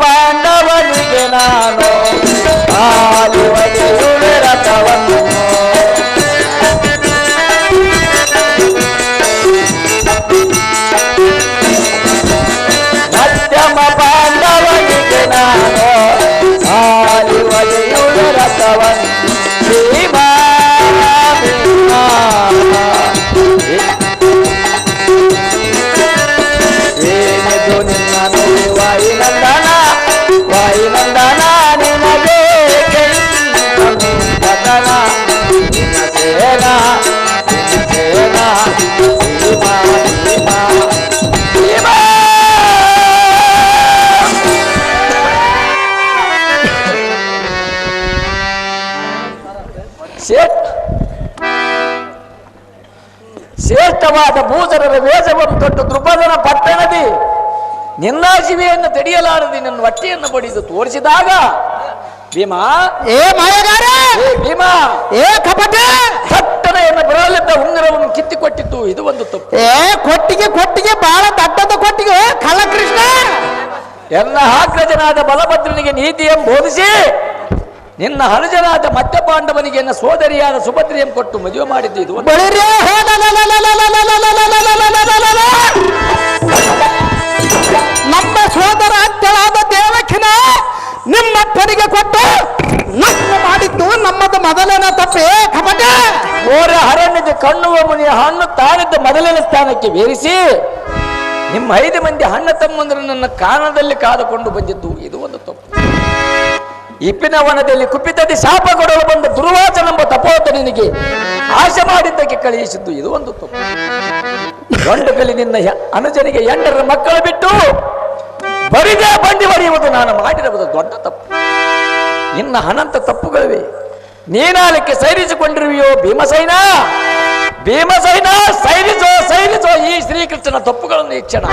ಪಾಂಡವನಿಗೆ ನಾನು ಆಲಿವಲಿಯುವೆ ರಥವನ್ನು. ಮಧ್ಯಮ ಪಾಂಡವನಿಗೆ ನಾನು ಆಲಿವಲಿಯುವೆ ರಥವನ್ನು. ಭೀಮಾ ಭೀಮಾ ಏನಿದು ನಿನ್ನ ನೋಡಿ ವಾಯುನಂದನ, ವಾಯುನಂದನ ನಿನಗೆ ಕದನ. ಭೀಮಸೇನ, ಭೀಮಸೇನ, ಭೀಮ, ಭೀಮ, ಭೀಮ. ಶ್ರೇಷ್ಠವಾದ ಭೂಸರರ ವೇಷವನ್ನು ತೊಟ್ಟು ದೃಪದನ ಪಟ್ಟಣದಿ ನಿನ್ನ ಶಿವೆಯನ್ನು ತಡೆಯಲಾರದೆ ನನ್ನ ಹೊಟ್ಟೆಯನ್ನು ಬಡಿದು ತೋರಿಸಿದಾಗ ಭೀಮ, ಏ ಮಾಯಗಾರ, ಏ ಭೀಮ, ಏ ಕಪಟ, ಥಟ್ಟನೆಯನ್ನು ಬರಲಿದ್ದ ಉಂಗುರವನ್ನು ಕಿತ್ತಿಕೊಟ್ಟಿದ್ದು ಇದು ಒಂದು ತಪ್ಪು. ಏ ಕೊಟ್ಟಿಗೆ ಕೊಟ್ಟಿಗೆ ಬಹಳ ದಡ್ಡದ ಕೊಟ್ಟಿಗೆ ಕಳ್ಳ ಕೃಷ್ಣ. ಎಲ್ಲ ಅಗ್ರಜನಾದ ಬಲಭದ್ರನಿಗೆ ನೀತಿಯನ್ನು ಬೋಧಿಸಿ ನಿನ್ನ ಹನುಜನಾದ ಮಧ್ಯ ಪಾಂಡವನಿಗೆ ಎನ್ನ ಸೋದರಿಯಾದ ಸುಭದ್ರಿಯನ್ನು ಕೊಟ್ಟು ಮದುವೆ ಮಾಡಿದ್ದು ಇದು ಒಂದು. ಬಳಿರೆ ನಮ್ಮ ಸೋದರ ಅತ್ತೆಳಾದ ದೇವಕಿನ ನಿಮ್ಮಪ್ಪನಿಗೆ ಕೊಟ್ಟು ನಮ್ಮ ಮಾಡಿದ್ದು ನಮ್ಮದು ಮೊದಲನೇ ತಪ್ಪೇ ಕಪಟ. ಓರ ಹರಣ್ಯದ ಕಣ್ಣುವ ಮುನಿಯ ಹಣ್ಣು ತಾನಿದ್ದ ಮೊದಲನೇ ಸ್ಥಾನಕ್ಕೆ ಬೇರಿಸಿ ನಿಮ್ಮ 5 ಮಂದಿ ಅಣ್ಣ ತಮ್ಮಂದರು ನನ್ನ ಕಾರಣದಲ್ಲಿ ಕಾದುಕೊಂಡು ಬಂದಿದ್ದು ಇದು ಒಂದು ತಪ್ಪು. ಇಪ್ಪಿನ ವನದಲ್ಲಿ ಕುಪಿತದಿ ಶಾಪ ಕೊಡಲು ಬಂದ ದುರ್ವಾಸನೆಂಬ ತಪೋತನಿಗೆ ಆಶೆ ಮಾಡಿದ್ದಕ್ಕೆ ಕಳುಹಿಸಿದ್ದು ಇದು ಒಂದು ತಪ್ಪು. ಗಂಡುಗಲಿ ನಿನ್ನ ಅನುಜನಿಗೆ 8 ಮಕ್ಕಳು ಬಿಟ್ಟು ಬರಿದೇ ಬಂಡಿ ಹೊಡೆಯುವುದು ನಾನು ಮಾಡಿರುವುದು ದೊಡ್ಡ ತಪ್ಪು. ನಿನ್ನ ಅನಂತ ತಪ್ಪುಗಳಿವೆ, ನೀನಾಲಕ್ಕೆ ಸೈರಿಸಿಕೊಂಡಿರುವೆಯೋ ಭೀಮಸೈನ. ಭೀಮಸೈನ, ಸೈರಿಸೋ ಸೈರಿಸೋ ಈ ಶ್ರೀಕೃಷ್ಣನ ತಪ್ಪುಗಳನ್ನು ಈ ಕ್ಷಣ.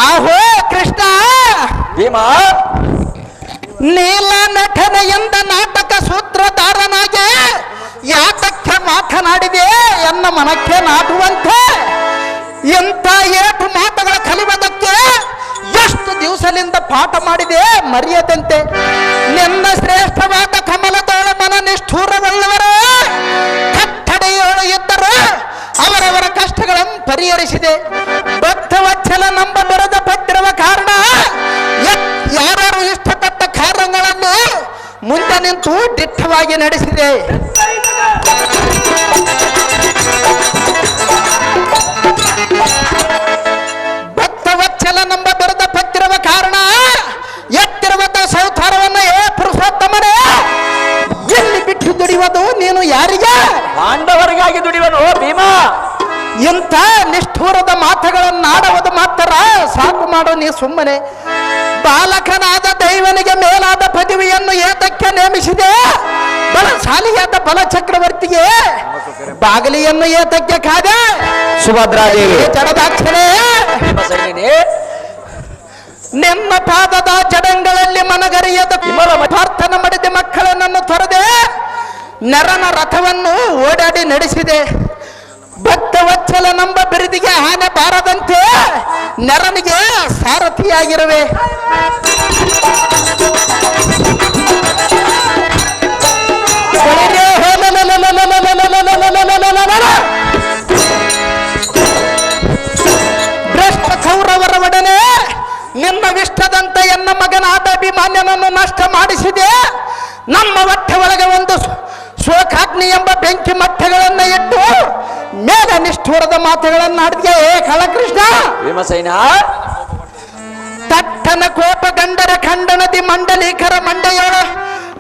ಆಹೋ ಕೃಷ್ಣ, ಭೀಮ, ನೀಲ ನಟನೆಯಿಂದ ನಾಟಕ ಸೂತ್ರಧಾರನಾಗೆ ಯಾತಕ್ಕೆ ಮಾತನಾಡಿದೆ ಎನ್ನ ಮನಕ್ಕೆ ನಾಟುವಂತೆ. ಇಂಥ 8 ಮಾತುಗಳ ಕಲಿಯುವುದಕ್ಕೆ ಎಷ್ಟು ದಿವಸದಿಂದ ಪಾಠ ಮಾಡಿದೆ ಮರೆಯದಂತೆ. ನಿನ್ನ ಶ್ರೇಷ್ಠವಾದ ಕಮಲದೋಳ ಮನ ನಿಷ್ಠೂರವಲ್ಲವರೇ ಕಟ್ಟಡೆಯೋಳು ಇದ್ದರು ಅವರವರ ಕಷ್ಟಗಳನ್ನು ಪರಿಹರಿಸಿದೆ. ಭಕ್ತವತ್ಸಲ ನಂಬ ಬರದ ಪತ್ತಿರುವ ಕಾರಣ ಯಾರು ಇಷ್ಟಪಟ್ಟ ಕಾರ್ಯಗಳನ್ನು ಮುಂದೆ ನಿಂತು ದಿಟ್ಟವಾಗಿ ನಡೆಸಿದೆ. ಭಕ್ತವತ್ಸಲ ನಂಬ ಬರದ ಪತ್ತಿರುವ ಕಾರಣ ಎತ್ತಿರುವಂತ ಸೌತಾರವನ್ನು ಪುರುಷೋತ್ತಮರೇ ಎಲ್ಲಿ ಬಿಟ್ಟು ದುಡಿಯುವುದು ನೀನು ಯಾರಿಗೆ? ಪಾಂಡವರಿಗಾಗಿ ದುಡಿಯುವನು ಭೀಮ. ಇಂಥ ನಿಷ್ಠೂರದ ಮಾತುಗಳನ್ನಾಡುವುದು ಮಾತ್ರ ಸಾಕು ಮಾಡು ನೀ ಸುಮ್ಮನೆ. ಬಾಲಕನಾದ ದೈವನಿಗೆ ಮೇಲಾದ ಪದವಿಯನ್ನು ಏತಕ್ಕೆ ನೇಮಿಸಿದೆ? ಬಲಶಾಲಿಯಾದ ಬಲ ಚಕ್ರವರ್ತಿಗೆ ಬಾಗಿಲಿಯನ್ನು ಏತಕ್ಕೆ ಕಾದೆ? ಸುಭದ್ರಾದೇವಿ ಜಡದಾಕ್ಷರೇ, ನಿನ್ನ ಪಾದದ ಜಡಂಗಳಲ್ಲಿ ಮನಗರಿಯದ ಪ್ರಾರ್ಥನೆ ಮಾಡಿದ ಮಕ್ಕಳನ್ನು ತೊರೆದೆ, ನರನ ರಥವನ್ನು ಓಡಾಡಿ ನಡೆಸಿದೆ. ಭಕ್ತವತ್ಸಲ ನಂಬ ಬಿರುದಿಗೆ ಆನೆ ಬಾರದಂತೆ ನರನಿಗೆ ಸಾರಥಿಯಾಗಿರುವೆ. ಭ್ರಷ್ಟ ಕೌರವರ ಒಡನೆ ನಿನ್ನ ವಿಷ್ಟದಂತ ಎನ್ನ ಮಗನಾದ ಅಭಿಮಾನ್ಯನನ್ನು ನಷ್ಟ ಮಾಡಿಸಿದೆ. ನಮ್ಮ ಹೊಟ್ಟೆ ಒಳಗೆ ಒಂದು ಶೋಕಾಗ್ನಿ ಎಂಬ ಬೆಂಕಿ ಮಟ್ಟೆಗಳನ್ನು ಇಟ್ಟು ಮೇಲೆ ನಿಷ್ಠೂರದ ಮಾತುಗಳನ್ನು ಆಡಿದ್ಯೆ ಕಳಕೃಷ್ಣ. ಭೀಮಸೇನ ತಟ್ಟನ ಕೋಪ ಗಂಡರ ಖಂಡನದಿ ಮಂಡಲೀಕರ ಮಂಡೆಯೋಳ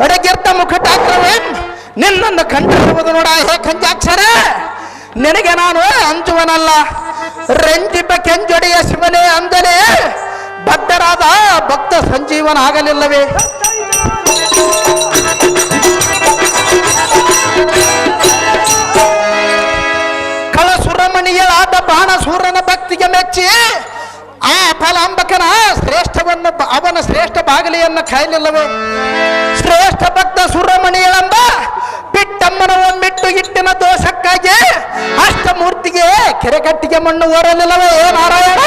ಅಡಗಿರ್ತ ಮುಖಟಾಕ್ರವೇ ನಿನ್ನನ್ನು ಕಂಡಿರುವುದು ನೋಡ ಹೇ ಕಂಜಾಕ್ಷರ. ನಿನಗೆ ನಾನು ಅಂಜುವನಲ್ಲ, ರಂಜಿಪ ಕೆಂಜೊಡೆಯ ಶಿವನೇ ಅಂದರೆ ಬದ್ಧರಾದ ಭಕ್ತ ಸಂಜೀವನ ಆಗಲಿಲ್ಲವೇ? ಕಳಸುರಮಣಿಯಳಾದ ಬಾಣಸೂರನ ಭಕ್ತಿಗೆ ಮೆಚ್ಚಿ ಆ ಫಲಾಂಬಕನ ಶ್ರೇಷ್ಠವನ್ನು ಅವನ ಶ್ರೇಷ್ಠ ಬಾಗಿಲಿಯನ್ನು ಕಾಯಲಿಲ್ಲವೇ? ಶ್ರೇಷ್ಠ ಭಕ್ತ ಸುರಮಣಿಯಳೆಂಬ ಪಿಟ್ಟಮ್ಮನ ಒಮ್ಮಿಟ್ಟು ಇಟ್ಟಿನ ದೋಷಕ್ಕಾಗಿ ಅಷ್ಟಮೂರ್ತಿಗೆ ಕೆರೆಗಟ್ಟಿಗೆ ಮಣ್ಣು ಓರಲಿಲ್ಲವೇ ನಾರಾಯಣ?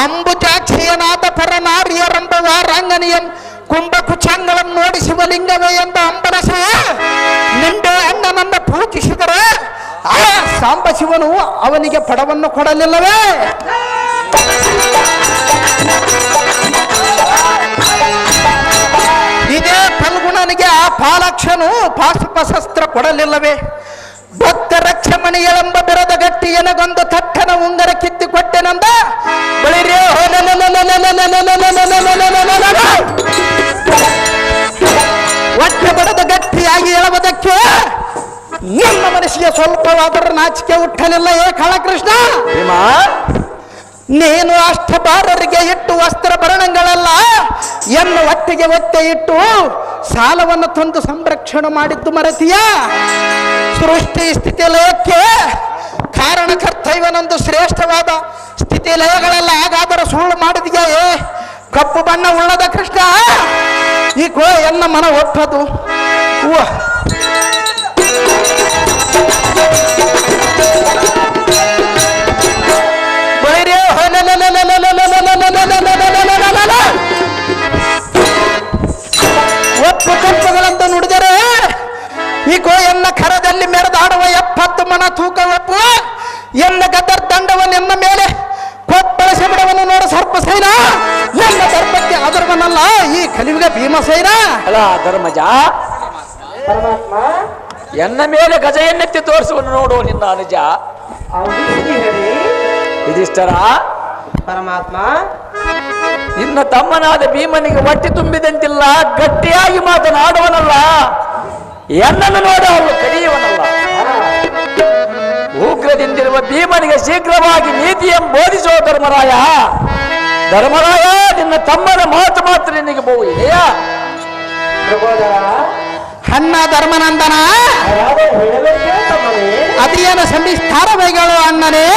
ಅಂಬುಜಾಕ್ಷಿಯನಾದ ಪರನಾರಿಯರಂಬವ ರಂಗನಿಯನ್ ಕುಂಭ ಕುಚಾಂಗಳನ್ನು ನೋಡಿಸುವ ಲಿಂಗವೇ ಎಂದ ಅಂಬರಸ ನಿಂಬೆ ಅಣ್ಣನನ್ನ ಪೂಜಿಸಿದರೆ ಆ ಸಾಂಬ ಶಿವನು ಅವನಿಗೆ ಪಡವನ್ನು ಕೊಡಲಿಲ್ಲವೇ? ಇದೇ ಫಲ್ಗುಣನಿಗೆ ಆ ಪಾಲಕ್ಷನು ಪಾಶುಪಶಸ್ತ್ರ ಕೊಡಲಿಲ್ಲವೇ? ಭಕ್ತ ರಕ್ಷಮಣಿಯಳೆಂಬ ಬಿರದ ಗಟ್ಟಿ ಎನಗೊಂದು ತಟ್ಟನ ಉಂಗರ ಕಿತ್ತಿ ಕೊಟ್ಟೆನಂದ ಬಳಿರೇ ಹೊಟ್ಟೆ ಬಡದ ಗಟ್ಟಿಯಾಗಿ ಹೇಳುವುದಕ್ಕೆ ನಿಮ್ಮ ಮನಸ್ಸಿಗೆ ಸ್ವಲ್ಪವಾದರೂ ನಾಚಿಕೆ ಹುಟ್ಟಲಿಲ್ಲ ಏ ಕಳಕೃಷ್ಣ? ನೀನು ಅಷ್ಟಬಾರರಿಗೆ ಇಟ್ಟು ವಸ್ತ್ರಭರಣಗಳೆಲ್ಲ ಎನ್ನ ಒಟ್ಟಿಗೆ ಒತ್ತೆ ಇಟ್ಟು ಸಾಲವನ್ನು ತಂದು ಸಂರಕ್ಷಣೆ ಮಾಡಿದ್ದು ಮರೆತಿಯ? ಸೃಷ್ಟಿ ಸ್ಥಿತಿ ಲಯಕ್ಕೆ ಕಾರಣಕರ್ತ ಇವನೊಂದು ಶ್ರೇಷ್ಠವಾದ ಸ್ಥಿತಿ ಲಯಗಳೆಲ್ಲ ಹಾಗಾದರೆ ಸುಳ್ಳು ಮಾಡಿದೆಯೇ ಕಪ್ಪು ಬಣ್ಣ ಉಳ್ಳದ ಕೃಷ್ಣ? ಈ ಕೋ ಎನ್ನ ಮನ ಒಪ್ಪದು. ಒಪ್ಪು ಕಪ್ಪುಗಳಂತ ನುಡಿದರೆ ಈಗೋ ಎನ್ನ ಕರದಲ್ಲಿ ಮೆರೆದಾಡುವ 70 ಮನ ತೂಕ ಒಪ್ಪು ಎನ್ನ ಗದರ್ ದಂಡವನ್ನು ಎನ್ನ ಮೇಲೆ ಕೊಪ್ಪಳಿಸಿ ಬಿಡವನ್ನು ನೋಡ ಸರ್ಪಸೇನ. ನನ್ನ ಧರ್ಮಕ್ಕೆ ಆದರ್ವನಲ್ಲ ಈ ಕಲಿಯುಗ ಭೀಮಸೇನ. ಅಲ್ಲ ಧರ್ಮಜ, ಎನ್ನ ಮೇಲೆ ಗಜ ಎನ್ನೆತ್ತಿ ತೋರಿಸುವನ್ನು ನೋಡು ನಿನ್ನ ಅನುಜ ಯುಧಿಷ್ಠರ. ಪರಮಾತ್ಮ, ನಿನ್ನ ತಮ್ಮನಾದ ಭೀಮನಿಗೆ ಹೊಟ್ಟೆ ತುಂಬಿದಂತಿಲ್ಲ, ಗಟ್ಟಿಯಾಗಿ ಮಾತನಾಡುವನಲ್ಲ, ಎನ್ನನ್ನು ನೋಡ ಅವನು ಕಡಿಯುವನಲ್ಲ. ಉಗ್ರದಿಂದಿರುವ ಭೀಮನಿಗೆ ಶೀಘ್ರವಾಗಿ ನೀತಿಯನ್ನು ಬೋಧಿಸುವ ಧರ್ಮರಾಯ. ಧರ್ಮರಾಯ, ನಿನ್ನ ತಮ್ಮನ ಮಾತು ಮಾತ್ರ ನಿನಗೆ ಬಹು ಇದೆಯಾ? ಅಣ್ಣ ಧರ್ಮನಂದನ, ಅದೇನು ಸಂವಿಸ್ತಾರ ಬೈಗಳು ಅಣ್ಣನೇ?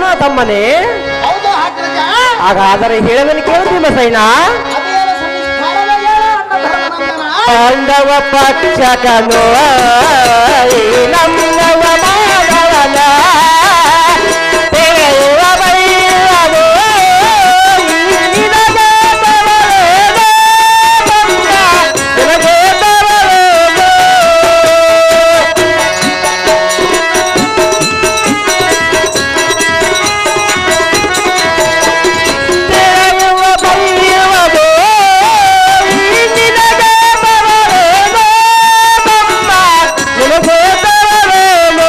ಹೌದನೋ ತಮ್ಮನೇ? ಹೌದು ಅಗ್ರಜ. ಹಾಗಾದರೆ ಹೇಳುವನು ಕೇಳು ಭೀಮಸೇನ. ಅದೇನು ಸವಿಸ್ತಾರವಾಗಿ ಹೇಳು ಅಣ್ಣ ಧರ್ಮನಂದನ. ಪಾಂಡವ ಪಕ್ಷಕನು ಈ ನಮ್ಮವ ಮಾಧವನ ತೆಗೆಯುವ ಬೈರನು ನಿನಗೆ ಬರಲೇನು ಬಂದ ನಿನಗೆ ಬರಲೇನು. ತೆಗೆಯುವ ಬೈರನು ಈ ನಿನಗೆ ಬರಲೇನು ಬಂದ ನಿನಗೆ ಬರಲೇನು.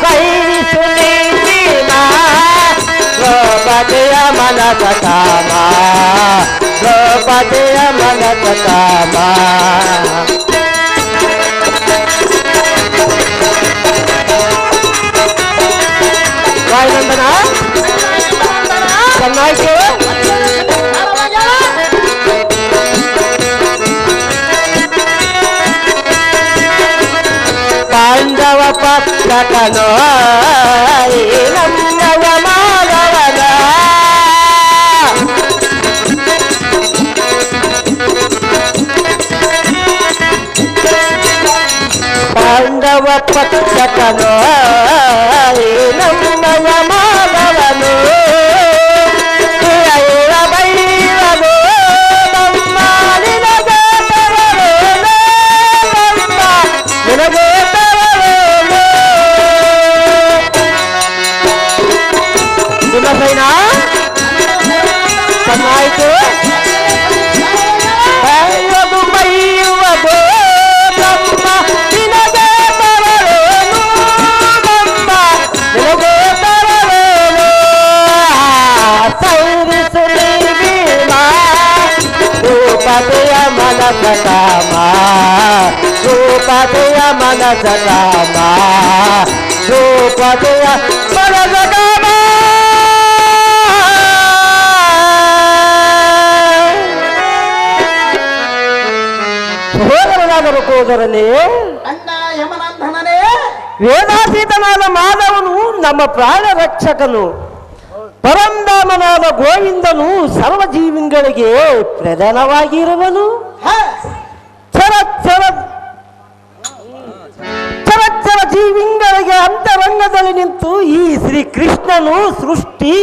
ಸೈರಿಸು ನೀತಿನ ದ್ರೌಪದಿಯ ಮನದ ಕಾಮ ದ್ರೌಪದಿಯ ಮನದ ಕಾಮ. ವಾಯುನಂದನ ಚೆನ್ನಾಗಿ ಪಾಂಡವ ಪಕ್ಷಕನು ಈ ನಮ್ಮವ ಮಾಧವನ ಪಾಂಡವ ಪಕ್ಷಕನು ಈ ನಮ್ಮವ ಮಾಧವನು ತೆಗೆಯುವ ಬೈರನು ನಮ್ಮ ನಿನಗೆ ಬರಲೇನು ನಮ್ಮ ನಿನಗೆ ಬರಲೇನು. ಭೀಮಸೇನ ಚೆನ್ನಾಯಿತು. ಬೈಯುವುದು ಬೈಯುವುದು ನಮ್ಮ ನಿನಗೆ ಬರಲೇನು ನಮ್ಮ ನಿನಗೆ ಬರಲೇನು. ಸೈರಿಸು ಭೀಮ ದ್ರೌಪದಿಯ ಮನದ ಕಾಮ ದ್ರೌಪದಿಯ ಮನದ ಕಾಮ ದ್ರೌಪದಿಯ ಮನದ ಕಾಮ. ಸಹೋದರನಾದರೂ ಸೋದರನೇ, ಅಣ್ಣ ಯಮನಂದನನೇ. ವೇದಾತೀತನಾದ ಮಾಧವನು ನಮ್ಮ ಪ್ರಾಣ ರಕ್ಷಕನು. ಪರಂಧಾಮನಾದ ಗೋವಿಂದನು ಸರ್ವಜೀವಿಗಳಿಗೆ ಪ್ರಧಾನವಾಗಿರುವನು. ಹ, ಚರಚರ ಚರಚರ ಜೀವಿಗಳಿಗೆ ಅಂತರಂಗದಲ್ಲಿ ನಿಂತು ಈ ಶ್ರೀ ಕೃಷ್ಣನು ಸೃಷ್ಟಿ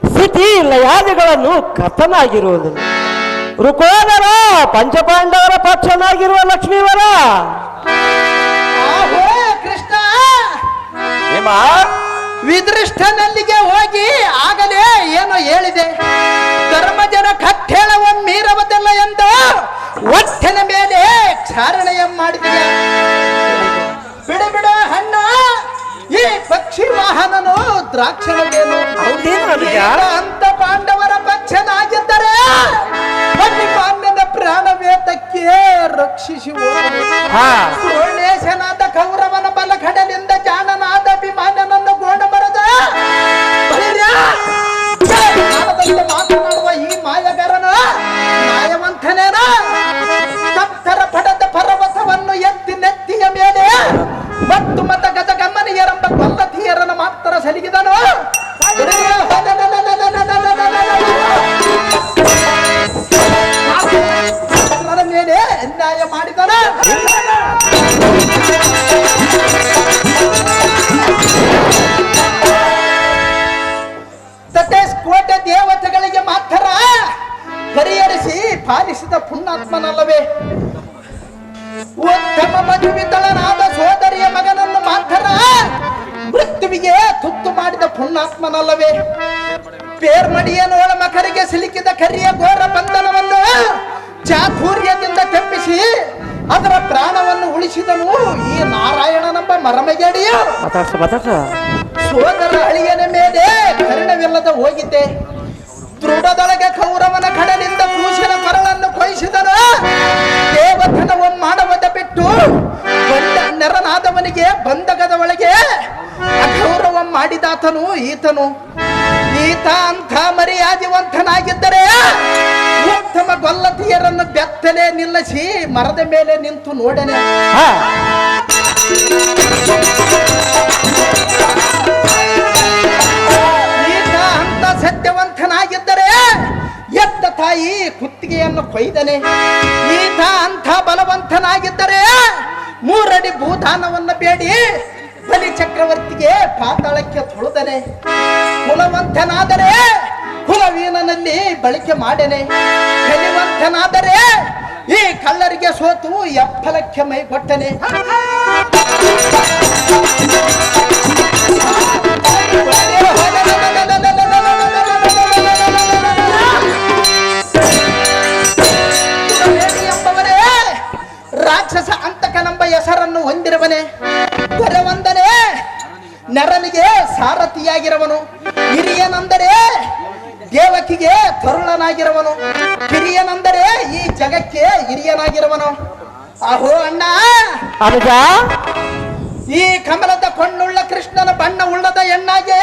ಸ್ಥಿತಿ ಲಯಾದಿಗಳನ್ನು ಕರ್ತನಾಗಿರುವುದು. ರುಕೋದರ ಪಂಚಪಾಂಡವರ ಪಕ್ಷನಾಗಿರುವ ಲಕ್ಷ್ಮೀವರ ಆಹೋ ಕೃಷ್ಣ. ಭೀಮ ವಿದೃಷ್ಟನಲ್ಲಿಗೆ ಹೋಗಿ ಆಗಲೇ ಏನೋ ಹೇಳಿದೆ. ಧರ್ಮಜನ ಕಟ್ಟೇಳವ ಮೀರವದಲ್ಲ ಎಂದು ಒಟ್ಟಿನ ಮೇಲೆ ಚಾರಣೆಯ ಮಾಡಿದೆ. ಬಿಡ ಬಿಡ ಹಣ್ಣ, ಈ ಪಕ್ಷಿ ವಾಹನನು ದ್ರಾಕ್ಷಣವೇನು ಅಂತ ಪಾಂಡವರ ಪಕ್ಷನಾಗಿದ್ದರೆ ಪಾಂಡವನ ಪ್ರಾಣವೇತಕ್ಕೆ ರಕ್ಷಿಸಿ ದ್ರೋಣೇಶನಾದ ಕೌರವನ ಬಲಖಡಲಿಂದ ಜಾಣನಾದ ಅಭಿಮಾನನನ್ನು ಗೋಣ ಬರದ ಮಾತನಾಡುವ ಈ ಮಾಯಗಾರನ ನ್ಯಾಯವಂತನೇನ ಸಪ್ತರ ಪಡೆದ ಪರ್ವತವನ್ನು ಎತ್ತಿ ನೆತ್ತಿಯ ಮೇಲೆ ಮತ್ತು ಮತ ಗಜ ಗಮನಿಯರೆಂಬ ಕೊಲ್ಲತಿಯರನ್ನು ಮಾತ್ರ ಸಲಿಗಿದನು. ಮೇಲೆ ಅನ್ಯಾಯ ಮಾಡಿದನು. ಸತೇಶ್ ಕೋಟೆ ದೇವತೆಗಳಿಗೆ ಮಾತ್ರ ಪರಿಹರಿಸಿ ಪಾಲಿಸಿದ ಪುಣ್ಯಾತ್ಮನಲ್ಲವೇ? ಉತ್ತಮ ಮಧುವಿತಳನಾದ ಸೋದರಿಯ ಮಗನನ್ನು ಮಾತ್ರ ಮೃತ್ಯುವಿಗೆ ತುತ್ತು ಮಾಡಿದ ಪುಣ್ಯಾತ್ಮನಲ್ಲವೇ? ಪೇರ್ಮಡಿಯನೋಳ ಮಕರಿಗೆ ಸಿಲುಕಿದ ಕರಿಯ ಘೋರ ಬಂಧನವನ್ನು ಚಾತುರ್ಯದಿಂದ ತೆಪ್ಪಿಸಿ ಅದರ ಪ್ರಾಣವನ್ನು ಉಳಿಸಿದನು ಈ ನಾರಾಯಣನೆಂಬ ಮರಮಗೇಡಿಯ ಸೋದರ ಅಳಿಯನ ಮೇಲೆ ಕರುಣವಿಲ್ಲದ ಹೋಗಿದ್ದೆ. ದೃಢದೊಳಗೆ ಕೌರವನ ಕಡಲಿಂದ ಕೂಸಿನ ಕೊರಳನ್ನು ಕೊಯ್ಸಿದನು. ದೇವತನವ ಮಾಡವದ ಬಿಟ್ಟು ಬಂದ ನೆರನಾದವನಿಗೆ ಬಂಧಕದ ಒಳಗೆ ಅಗೌರವ ಮಾಡಿದಾತನು ಈತನು. ಈತ ಅಂಥ ಮರ್ಯಾದಿವಂತನಾಗಿದ್ದರೆ ಉತ್ತಮ ಗೊಲ್ಲತಿಯರನ್ನು ಬೆತ್ತಲೆ ನಿಲ್ಲಿಸಿ ಮರದ ಮೇಲೆ ನಿಂತು ನೋಡನೆ. ಕತ್ತಿಯನ್ನು ಕೊಯ್ದನೆ. ಈತ ಅಂಥ ಬಲವಂತನಾಗಿದ್ದರೆ 3 ಅಡಿ ಭೂದಾನವನ್ನು ಬೇಡಿ ಬಲಿ ಚಕ್ರವರ್ತಿಗೆ ಪಾತಾಳಕ್ಕೆ ತುಳಿದನೆ. ಕುಲವಂತನಾದರೆ ಕುಲವೀನನಲ್ಲಿ ಬಳಕೆ ಮಾಡನೆ. ಕಲಿವಂತನಾದರೆ ಈ ಕಳ್ಳರಿಗೆ ಸೋತು ಎಪ್ಪಲಕ್ಕೆ ಮೈ ಕೊಟ್ಟನೆ. ಎಂಬವರೇ ರಾಕ್ಷಸ ಅಂತಕನೆಂಬ ಹೆಸರನ್ನು ಹೊಂದಿರುವನೆ. ದೊರೆವಂದನೆ ನರನಿಗೆ ಸಾರಥಿಯಾಗಿರುವನು. ಹಿರಿಯನೆಂದರೆ ದೇವಕಿಗೆ ತರುಣನಾಗಿರುವನು. ಕಿರಿಯನೆಂದರೆ ಈ ಜಗಕ್ಕೆ ಹಿರಿಯನಾಗಿರುವನು. ಅಹೋ ಅಣ್ಣ, ಅನುಜ, ಈ ಕಮಲದ ಕಣ್ಣುಳ್ಳ ಕೃಷ್ಣನ ಬಣ್ಣ ಉಳ್ಳದ ಹೆಣ್ಣಾಗೆ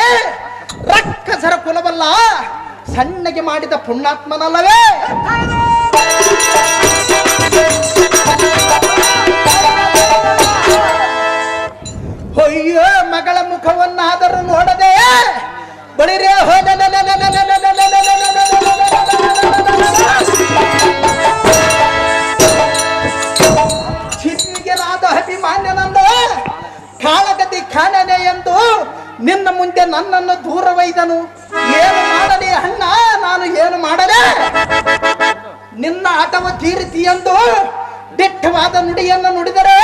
ರಕ್ಕಸರ ಕುಲವಲ್ಲ ಸಣ್ಣಗೆ ಮಾಡಿದ ಪುಣ್ಯಾತ್ಮನಲ್ಲವೇ? ಅಯ್ಯೋ, ಮಗಳ ಮುಖವನ್ನಾದರೂ ನೋಡದೆ ಬಳಿರೇ ಚಿನ್ನಿಗೆನಾದ ಅಭಿಮಾನ್ಯನಂದ ಕಾಳಗದಿ ಕಾಣನೆ ಎಂದು ನಿನ್ನ ಮುಂದೆ ನನ್ನನ್ನು ದೂರವೈದನು. ಏನು ಮಾಡಲಿ ಅಣ್ಣ, ನಾನು ಏನು ಮಾಡಲೆ? ನಿನ್ನ ಆಟವ ತೀರಿತಿ ಎಂದು ದಿಟ್ಟವಾದ ನುಡಿಯನ್ನು ನುಡಿದರೆ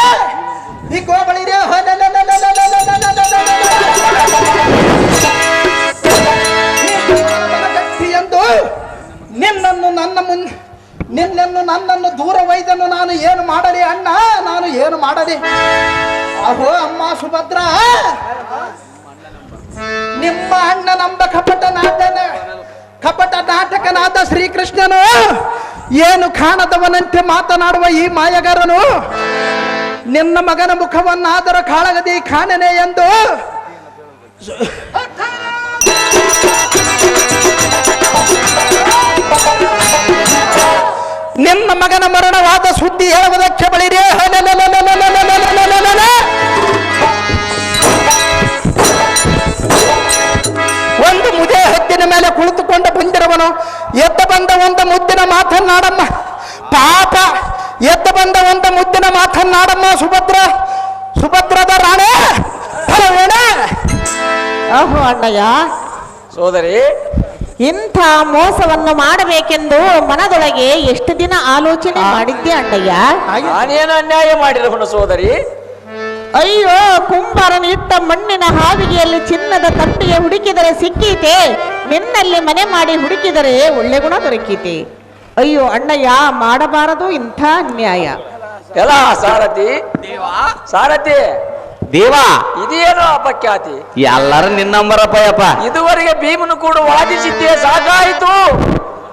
ಈ ಗೋಬಳಿರೇ ಎಂದು ನಿನ್ನನ್ನು ನನ್ನನ್ನು ದೂರವೈದನು. ನಾನು ಏನು ಮಾಡಲಿ ಅಣ್ಣ, ನಾನು ಏನು ಮಾಡಲಿ? ಅಹೋ ಅಮ್ಮ ಸುಭದ್ರ, ನಿಮ್ಮ ಅಣ್ಣನೆಂಬ ಕಪಟ ನಾಟಕನಾದ ಶ್ರೀಕೃಷ್ಣನು ಏನು ಕಾಣದವನಂತೆ ಮಾತನಾಡುವ ಈ ಮಾಯಗಾರನು ನಿನ್ನ ಮಗನ ಮುಖವನ್ನಾದರೂ ಕಾಳಗದಿ ಕಾಣನೆ ಎಂದು ನಿನ್ನ ಮಗನ ಮರಣವಾದ ಸುದ್ದಿ ಹೇಳುವುದಕ್ಕೆ ಬಳಿರೇ ಒಂದು ಮುದೆ ಹದ್ದಿನ ಮೇಲೆ ಕುಳಿತುಕೊಂಡು ಬಂದಿರುವನು. ಎದ್ದ ಬಂದ ಒಂದು ಮುದ್ದಿನ ಮಾತನ್ನಾಡಮ್ಮ ಪಾಪ, ಎದ್ದ ಬಂದ ಒಂದು ಮುದ್ದಿನ ಮಾತನ್ನಾಡಮ್ಮ ಸುಭದ್ರದ ರಾಣೆ. ಅಹೋ ಅಣ್ಣಯ್ಯ, ಸೋದರಿ, ಇಂಥ ಮೋಸವನ್ನು ಮಾಡಬೇಕೆಂದು ಮನದೊಳಗೆ ಎಷ್ಟು ದಿನ ಆಲೋಚನೆ ಮಾಡಿದ್ದೆ ಅಣ್ಣಯ್ಯ. ನಾನೇನು ಅನ್ಯಾಯ ಮಾಡಿರಬಹುದು ಸೋದರಿ? ಅಯ್ಯೋ, ಕುಂಬಾರನು ಇಟ್ಟ ಮಣ್ಣಿನ ಹಾವಿಗೆಯಲ್ಲಿ ಚಿನ್ನದ ತಟ್ಟೆಗೆ ಹುಡುಕಿದರೆ ಸಿಕ್ಕೀತೆ, ನಿನ್ನಲ್ಲಿ ಮನೆ ಮಾಡಿ ಹುಡುಕಿದರೆ ಒಳ್ಳೆ ಗುಣ ದೊರಕೀತೆ. ಅಯ್ಯೋ ಅಣ್ಣಯ್ಯ, ಮಾಡಬಾರದು ಇಂಥ ಅನ್ಯಾಯ. ಎಲ್ಲ ಸಾರಥಿ ದೇವ, ಇದೇನೋ ಅಪಖ್ಯಾತಿ? ಎಲ್ಲರೂ ನಿನ್ನಂಬರಪ್ಪಯ್ಯಪ್ಪ. ಇದುವರೆಗೆ ಭೀಮನು ಕೂಡ ವಾದಿಸಿದ್ದೇ ಸಾಕಾಯಿತು.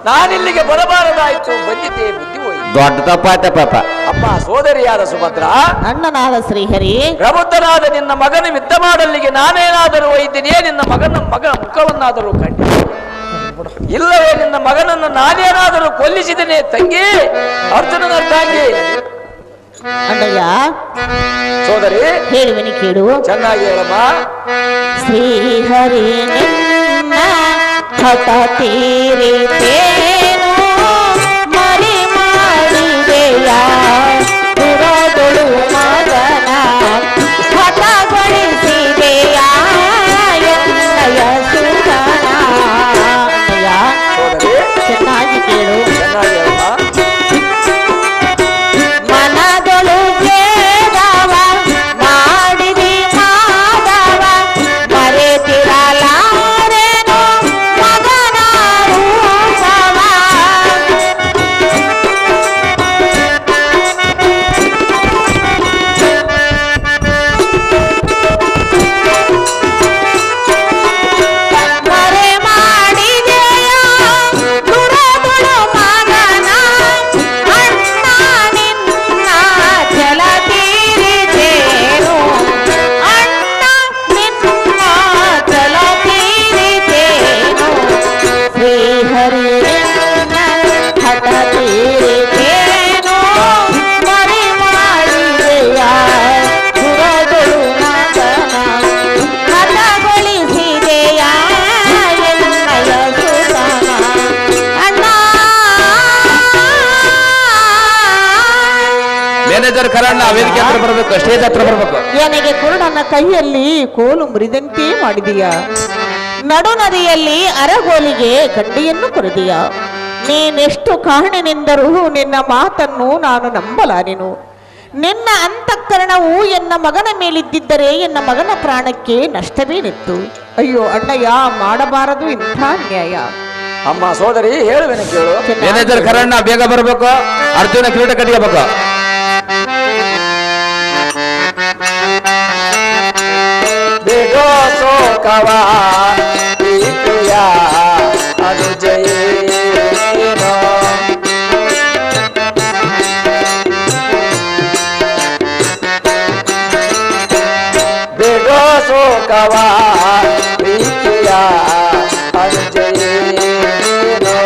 ನಾನಿಲ್ಲಿಗೆ ಬರಬಾರದಾಯ್ತು, ಬಂದಿದ್ದೆ ಬುದ್ಧಿ ಹೋಯಿತು. ದೊಡ್ಡ ತಪ್ಪಾಯ್ತಪ್ಪ. ಅಮ್ಮ ಸೋದರಿಯಾದ ಸುಭದ್ರ, ಅಣ್ಣನಾದ ಶ್ರೀಹರಿ, ಪ್ರಬುದ್ಧನಾದ ನಿನ್ನ ಮಗನ ಯುದ್ಧ ಮಾಡಲಿಗೆ ನಾನೇನಾದರೂ ಒಯ್ದಿನೇ? ನಿನ್ನ ಮಗನ ಮುಖವನ್ನಾದರೂ ಕಂಡು ಇಲ್ಲವೇ ನಿನ್ನ ಮಗನನ್ನು ನಾನೇನಾದರೂ ಕೊಲ್ಲಿಸಿದನೇ ತಂಗಿ? ಅರ್ಜುನನ ತಂಗಿ. ಅಣ್ಣಯ್ಯ ಸೋದರಿ, ಹೇಳುವಿನಿ ಕೇಳು. ಚೆನ್ನಾಗಿ ಹೇಳಮ್ಮ. ಶ್ರೀಹರಿ ನಿನ್ನ ಹಠ ತೀರಿತೇನು, ಮರಿ ಮಾಡಿದೆಯ ದುರದೊಳು ಮಗನ ಹಠಗೊಳಿಸಿದೆಯ ಎನ್ನಯ ಸುಧನ. ಚೆನ್ನಾಗಿ ಕೇಳು. ಚೆನ್ನಾಗಿ ಹೇಳಮ್ಮ. ಮನದೊಳು ಭೇದವ ಮಾಡಿದಿ ಮಾಧವ, ಮರೆತಿರಲಾರೆನು ಮಗನ ರೂಪವ ಕರಣ್ಣ ವೇದಿಕೆ ಹತ್ರ ಬರ್ಬೇಕು, ಸ್ಟೇಜ್ ಹತ್ರ ಬರ್ಬೇಕು. ನನಗೆ ಕುರುಡನ ಕೈಯಲ್ಲಿ ಕೋಲು ಮುರಿದಂತೆ ಮಾಡಿದೀಯ, ನಡು ನದಿಯಲ್ಲಿ ಅರಗೋಲಿಗೆ ಗಡ್ಡಿಯನ್ನು ಕೊರೆದೀಯ. ನೀನೆಷ್ಟು ಕಾರಣನೆಂದರೂ ನಿನ್ನ ಮಾತನ್ನು ನಾನು ನಂಬಲಾರೆನು. ನಿನ್ನ ಅಂತಃಕರಣವು ಎನ್ನ ಮಗನ ಮೇಲಿದ್ದಿದ್ದರೆ ಎನ್ನ ಮಗನ ಪ್ರಾಣಕ್ಕೆ ನಷ್ಟವೇನಿತ್ತು. ಅಯ್ಯೋ ಅಣ್ಣಯ್ಯ, ಮಾಡಬಾರದು ಇಂಥ ಅನ್ಯಾಯ. ಅಮ್ಮ ಸೋದರಿ ಹೇಳುವೆನು ಕೇಳು. ಮ್ಯಾನೇಜರ್ ಕರಣ್ಣ ಬೇಗ ಬರ್ಬೇಕು, ಅರ್ಜುನ ಕಿರೀಟ ಕಟ್ಟಿಯಬೇಕು. ಬೇಗೋ ಶೋಕವ ಪ್ರೀತಿಯ ಅನುಜಯೇನೋ ಬೇಗೋ ಶೋಕವ ಪ್ರೀತಿಯ ಅನುಜಯೇನೋ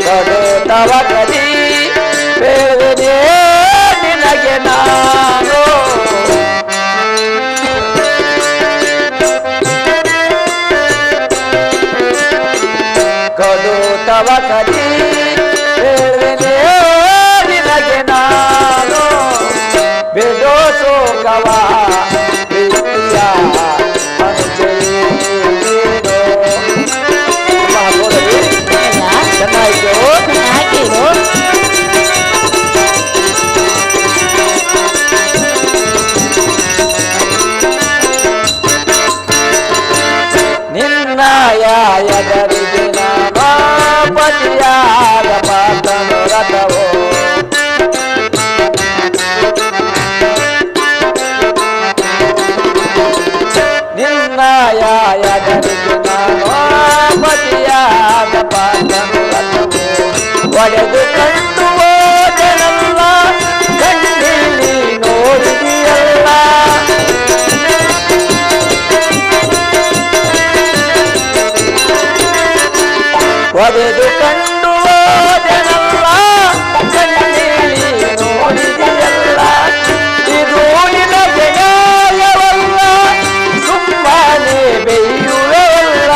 ಕಡು ತವ ಕದಿ ಬೇಡನೆ ನಿನಗೆ ನಾನು ಕಡು ತವ ಕದಿ ಬೇಡನೆ ನಿನಗೆ ನಾನು ಬೇಡೋ ಶೋಕವ ಪ್ರೀತಿಯ ಅನುಜಯೇನೋ. ಚೆನ್ನಾಯಿತು. ನಿನ್ನಯದರಿಗೆ ಪತಿಯಾದ ಪಾತನು ರಥವೋ ನಿನ್ನಯದರಿಗೆ ಪತಿಯಾದ ಪಾತನು ರಥವೋ ಒಡೆದು ಕಂಡು ಹೋದೆನಲ್ಲ ಕಣ್ಣಿಲಿ ನೋಡಿದೆಯಲ್ಲ ಒಡೆದು ಕಂಡು ಹೋದೆನಲ್ಲ ಕಣ್ಣೀಲಿ ನೋಡಿದೆಯಲ್ಲ ಇದು ನಿನಗೆ ನ್ಯಾಯವಲ್ಲ ಸುಮ್ಮನೆ ಬೆಯ್ಯುವೆಯಲ್ಲ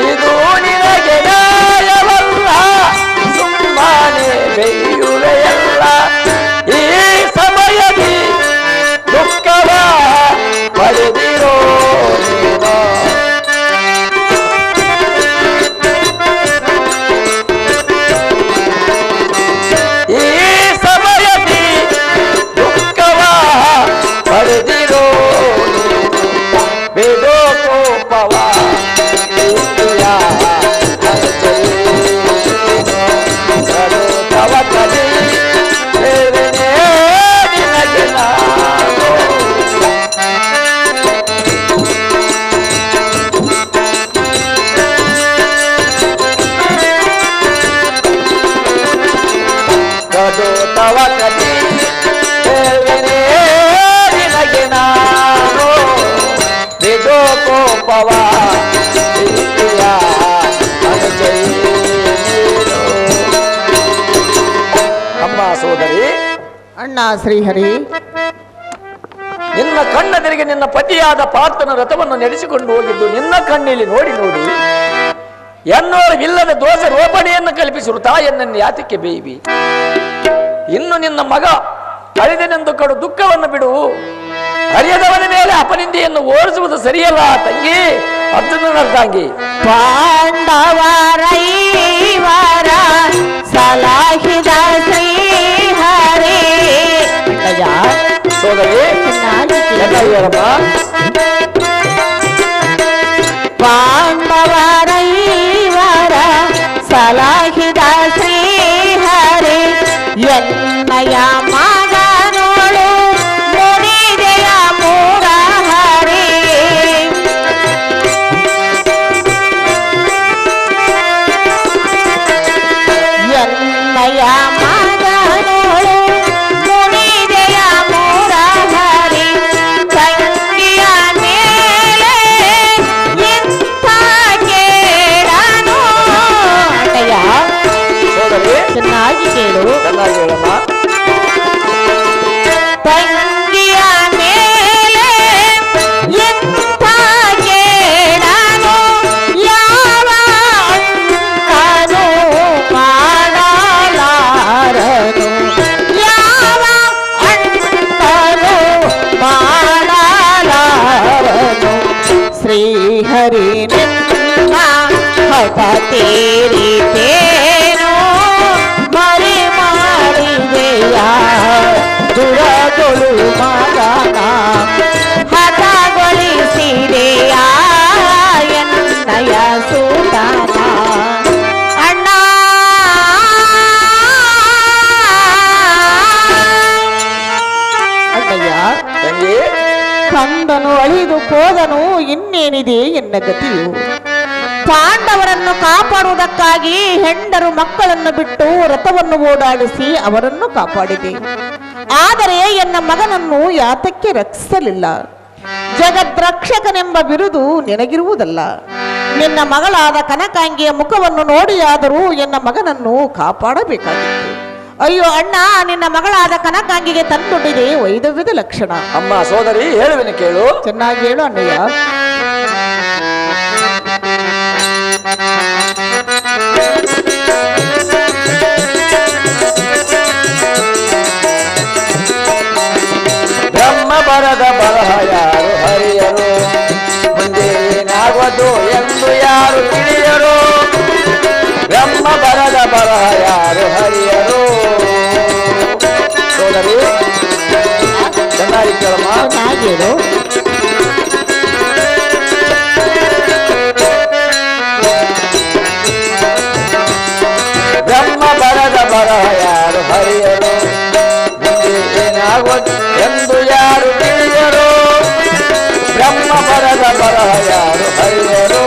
ಇದು ನಿನಗೆ ನ್ಯಾಯವಲ್ಲ ಸುಮ್ಮನೆ ಬೆಯ್ಯುವೆಯಲ್ಲ ಈ ಸಮಯದಿ ದುಃಖವ ಪಡೆದಿರೋ ನೀನು ಈ ಸಮಯದಿ ದುಃಖವ ಪಡೆದಿರೋ ನೀನು ಬೇಡೋ ಕೋಪವ ಪ್ರೀತಿಯ ತವ ಕಲಿ ಬೇಡನೆ ನಿನಗೆ ನಾನು ಕಡು ತವ ಕಲಿ ಬೇಡನೆ ನಿನಗೆ ನಾನು ಬೇಡೋ ಕೋಪವ ಪ್ರೀತಿಯ ಅನುಜಯೇನೋ. ಅಮ್ಮ ಸೋದರಿ, ಅಣ್ಣ ಶ್ರೀಹರಿ, ನಿನ್ನ ಕಣ್ಣೆದುರಿಗೆ ನಿನ್ನ ಪತಿಯಾದ ಪಾರ್ಥನ ರಥವನ್ನು ನಡೆಸಿಕೊಂಡು ಹೋಗಿದ್ದು ನಿನ್ನ ಕಣ್ಣಲ್ಲಿ ನೋಡಿ ನೋಡಿ ಎನ್ನೋರಿಗಿಲ್ಲದ ದೋಷ ರೋಪಣೆಯನ್ನು ಕಲ್ಪಿಸಿರು ತಾಯನ್ನನ್ನು ಯಾತಕ್ಕೆ ಬೇಯ್ವಿ. ಇನ್ನು ನಿನ್ನ ಮಗ ಅಳಿದನೆಂದು ಕಡು ದುಃಖವನ್ನು ಬಿಡು. ಅರಿಯದವನ ಮೇಲೆ ಅಪನಿಂದೆಯನ್ನು ಓಡಿಸುವುದು ಸರಿಯಲ್ಲ ತಂಗಿ, ಅರ್ಜುನನ ತಂಗಿ. ಪಾಂಡವರೈವರ ಸಲಾಹಿದ ಶ್ರೀಹರಿ. ಸೋದರಿ ಚೆನ್ನಾಗಿರಮ್ಮ. ಪಾಂಡವರೈವರ ಸಲಾಹಿದ ಶ್ರೀಹರಿ ಎನ್ನಯ ಮಗನೋಳು ಮುನಿದೆಯ ಮೂರಹರಿ. ಎನ್ನಯ ಮಗನೋಳು ಮುನಿದೆಯ ಮೂರಹರಿ ತಂಗಿಯ ಮೇಲೆ ಇಂಥ ಕೇಳನು. ಪಾಪ ತೀರಿತೇನೋ ಮರಿ ಮಾಡಿದೆಯ ದುರಗೊಳು ಮಗನ ಹಠಗೊಳಿಸಿದೆಯ ಎನ್ನಯ ಸೂತನ ಅಣ್ಣ ಅಣ್ಣಯ್ಯ ತಂಗಿ ಕಂದನು ಅಳಿದು ಹೋದನು ಇನ್ನೇನಿದೆ ಎನ್ನ ಗತಿಯು ಪಾಂಡವರನ್ನು ಕಾಪಾಡುವುದಕ್ಕಾಗಿ ಹೆಂಡರು ಮಕ್ಕಳನ್ನು ಬಿಟ್ಟು ರಥವನ್ನು ಓಡಾಡಿಸಿ ಅವರನ್ನು ಕಾಪಾಡಿದೆ. ಆದರೆ ಎನ್ನ ಮಗನನ್ನು ಯಾತಕ್ಕೆ ರಕ್ಷಿಸಲಿಲ್ಲ? ಜಗದ್ರಕ್ಷಕನೆಂಬ ಬಿರುದು ನಿನಗಿರುವುದಲ್ಲ. ನಿನ್ನ ಮಗಳಾದ ಕನಕಾಂಗಿಯ ಮುಖವನ್ನು ನೋಡಿಯಾದರೂ ಎನ್ನ ಮಗನನ್ನು ಕಾಪಾಡಬೇಕಾಗಿತ್ತು. ಅಯ್ಯೋ ಅಣ್ಣ, ನಿನ್ನ ಮಗಳಾದ ಕನಕಾಂಗಿಗೆ ತಂದೊಡ್ಡಿದೆ ವೈದವ್ಯದ ಲಕ್ಷಣ. ಅಮ್ಮ ಸೋದರಿ ಹೇಳುವೆನು ಕೇಳು. ಚೆನ್ನಾಗಿ ಹೇಳು ಅಣ್ಣಯ್ಯ. ಬ್ರಹ್ಮ ಬರದ ಬರಹ ಯಾರು ಹರಿಯರು, ಮುಂದೆ ಏನಾಗುವುದು ಎಂದು ಯಾರು ತಿಳಿಯರು. ಬ್ರಹ್ಮ ಬರದ ಬರಹ ಯಾರು ಹರಿಯರು. ಸೋದರಿ ಚೆನ್ನಾಗಿ ಕೇಳಮ್ಮ. ಚೆನ್ನಾಗಿ ಹೇಳು. ಬ್ರಹ್ಮ ಬರದ ಬರಹ ಯಾರು ಹರಿಯರು, ಮುಂದೆ ಏನಾಗುವುದು ಎಂದು ಯಾರು ತಿಳಿಯರು. ಬ್ರಹ್ಮ ಬರದ ಬರಹ ಯಾರು ಹರಿಯರು.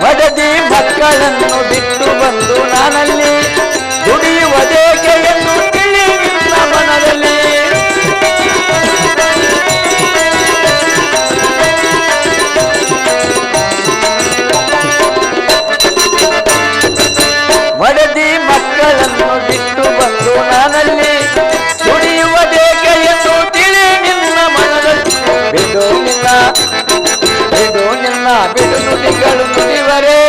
ಮಡದಿ ಮಕ್ಕಳನ್ನು ಬಿಟ್ಟು ಬಂದು ನಾನಲ್ಲಿ ದುಡಿಯುವುದೇಕೆ ಎಂದು ತಿಳಿ ನಿನ್ನ ಮನದಲ್ಲಿ. ಮಡದಿ ಮಕ್ಕಳನ್ನು ಬಿಟ್ಟು ಬಂದು ನಾನಲ್ಲಿ ದುಡಿಯುವುದೇಕೆ ಎಂದು ತಿಳಿ ನಿನ್ನ ಮನದಲ್ಲಿ. ಬಿಡು ನಿನ್ನ ಬಿಡು ನುಡಿಗಳು ನುಡಿವರೇ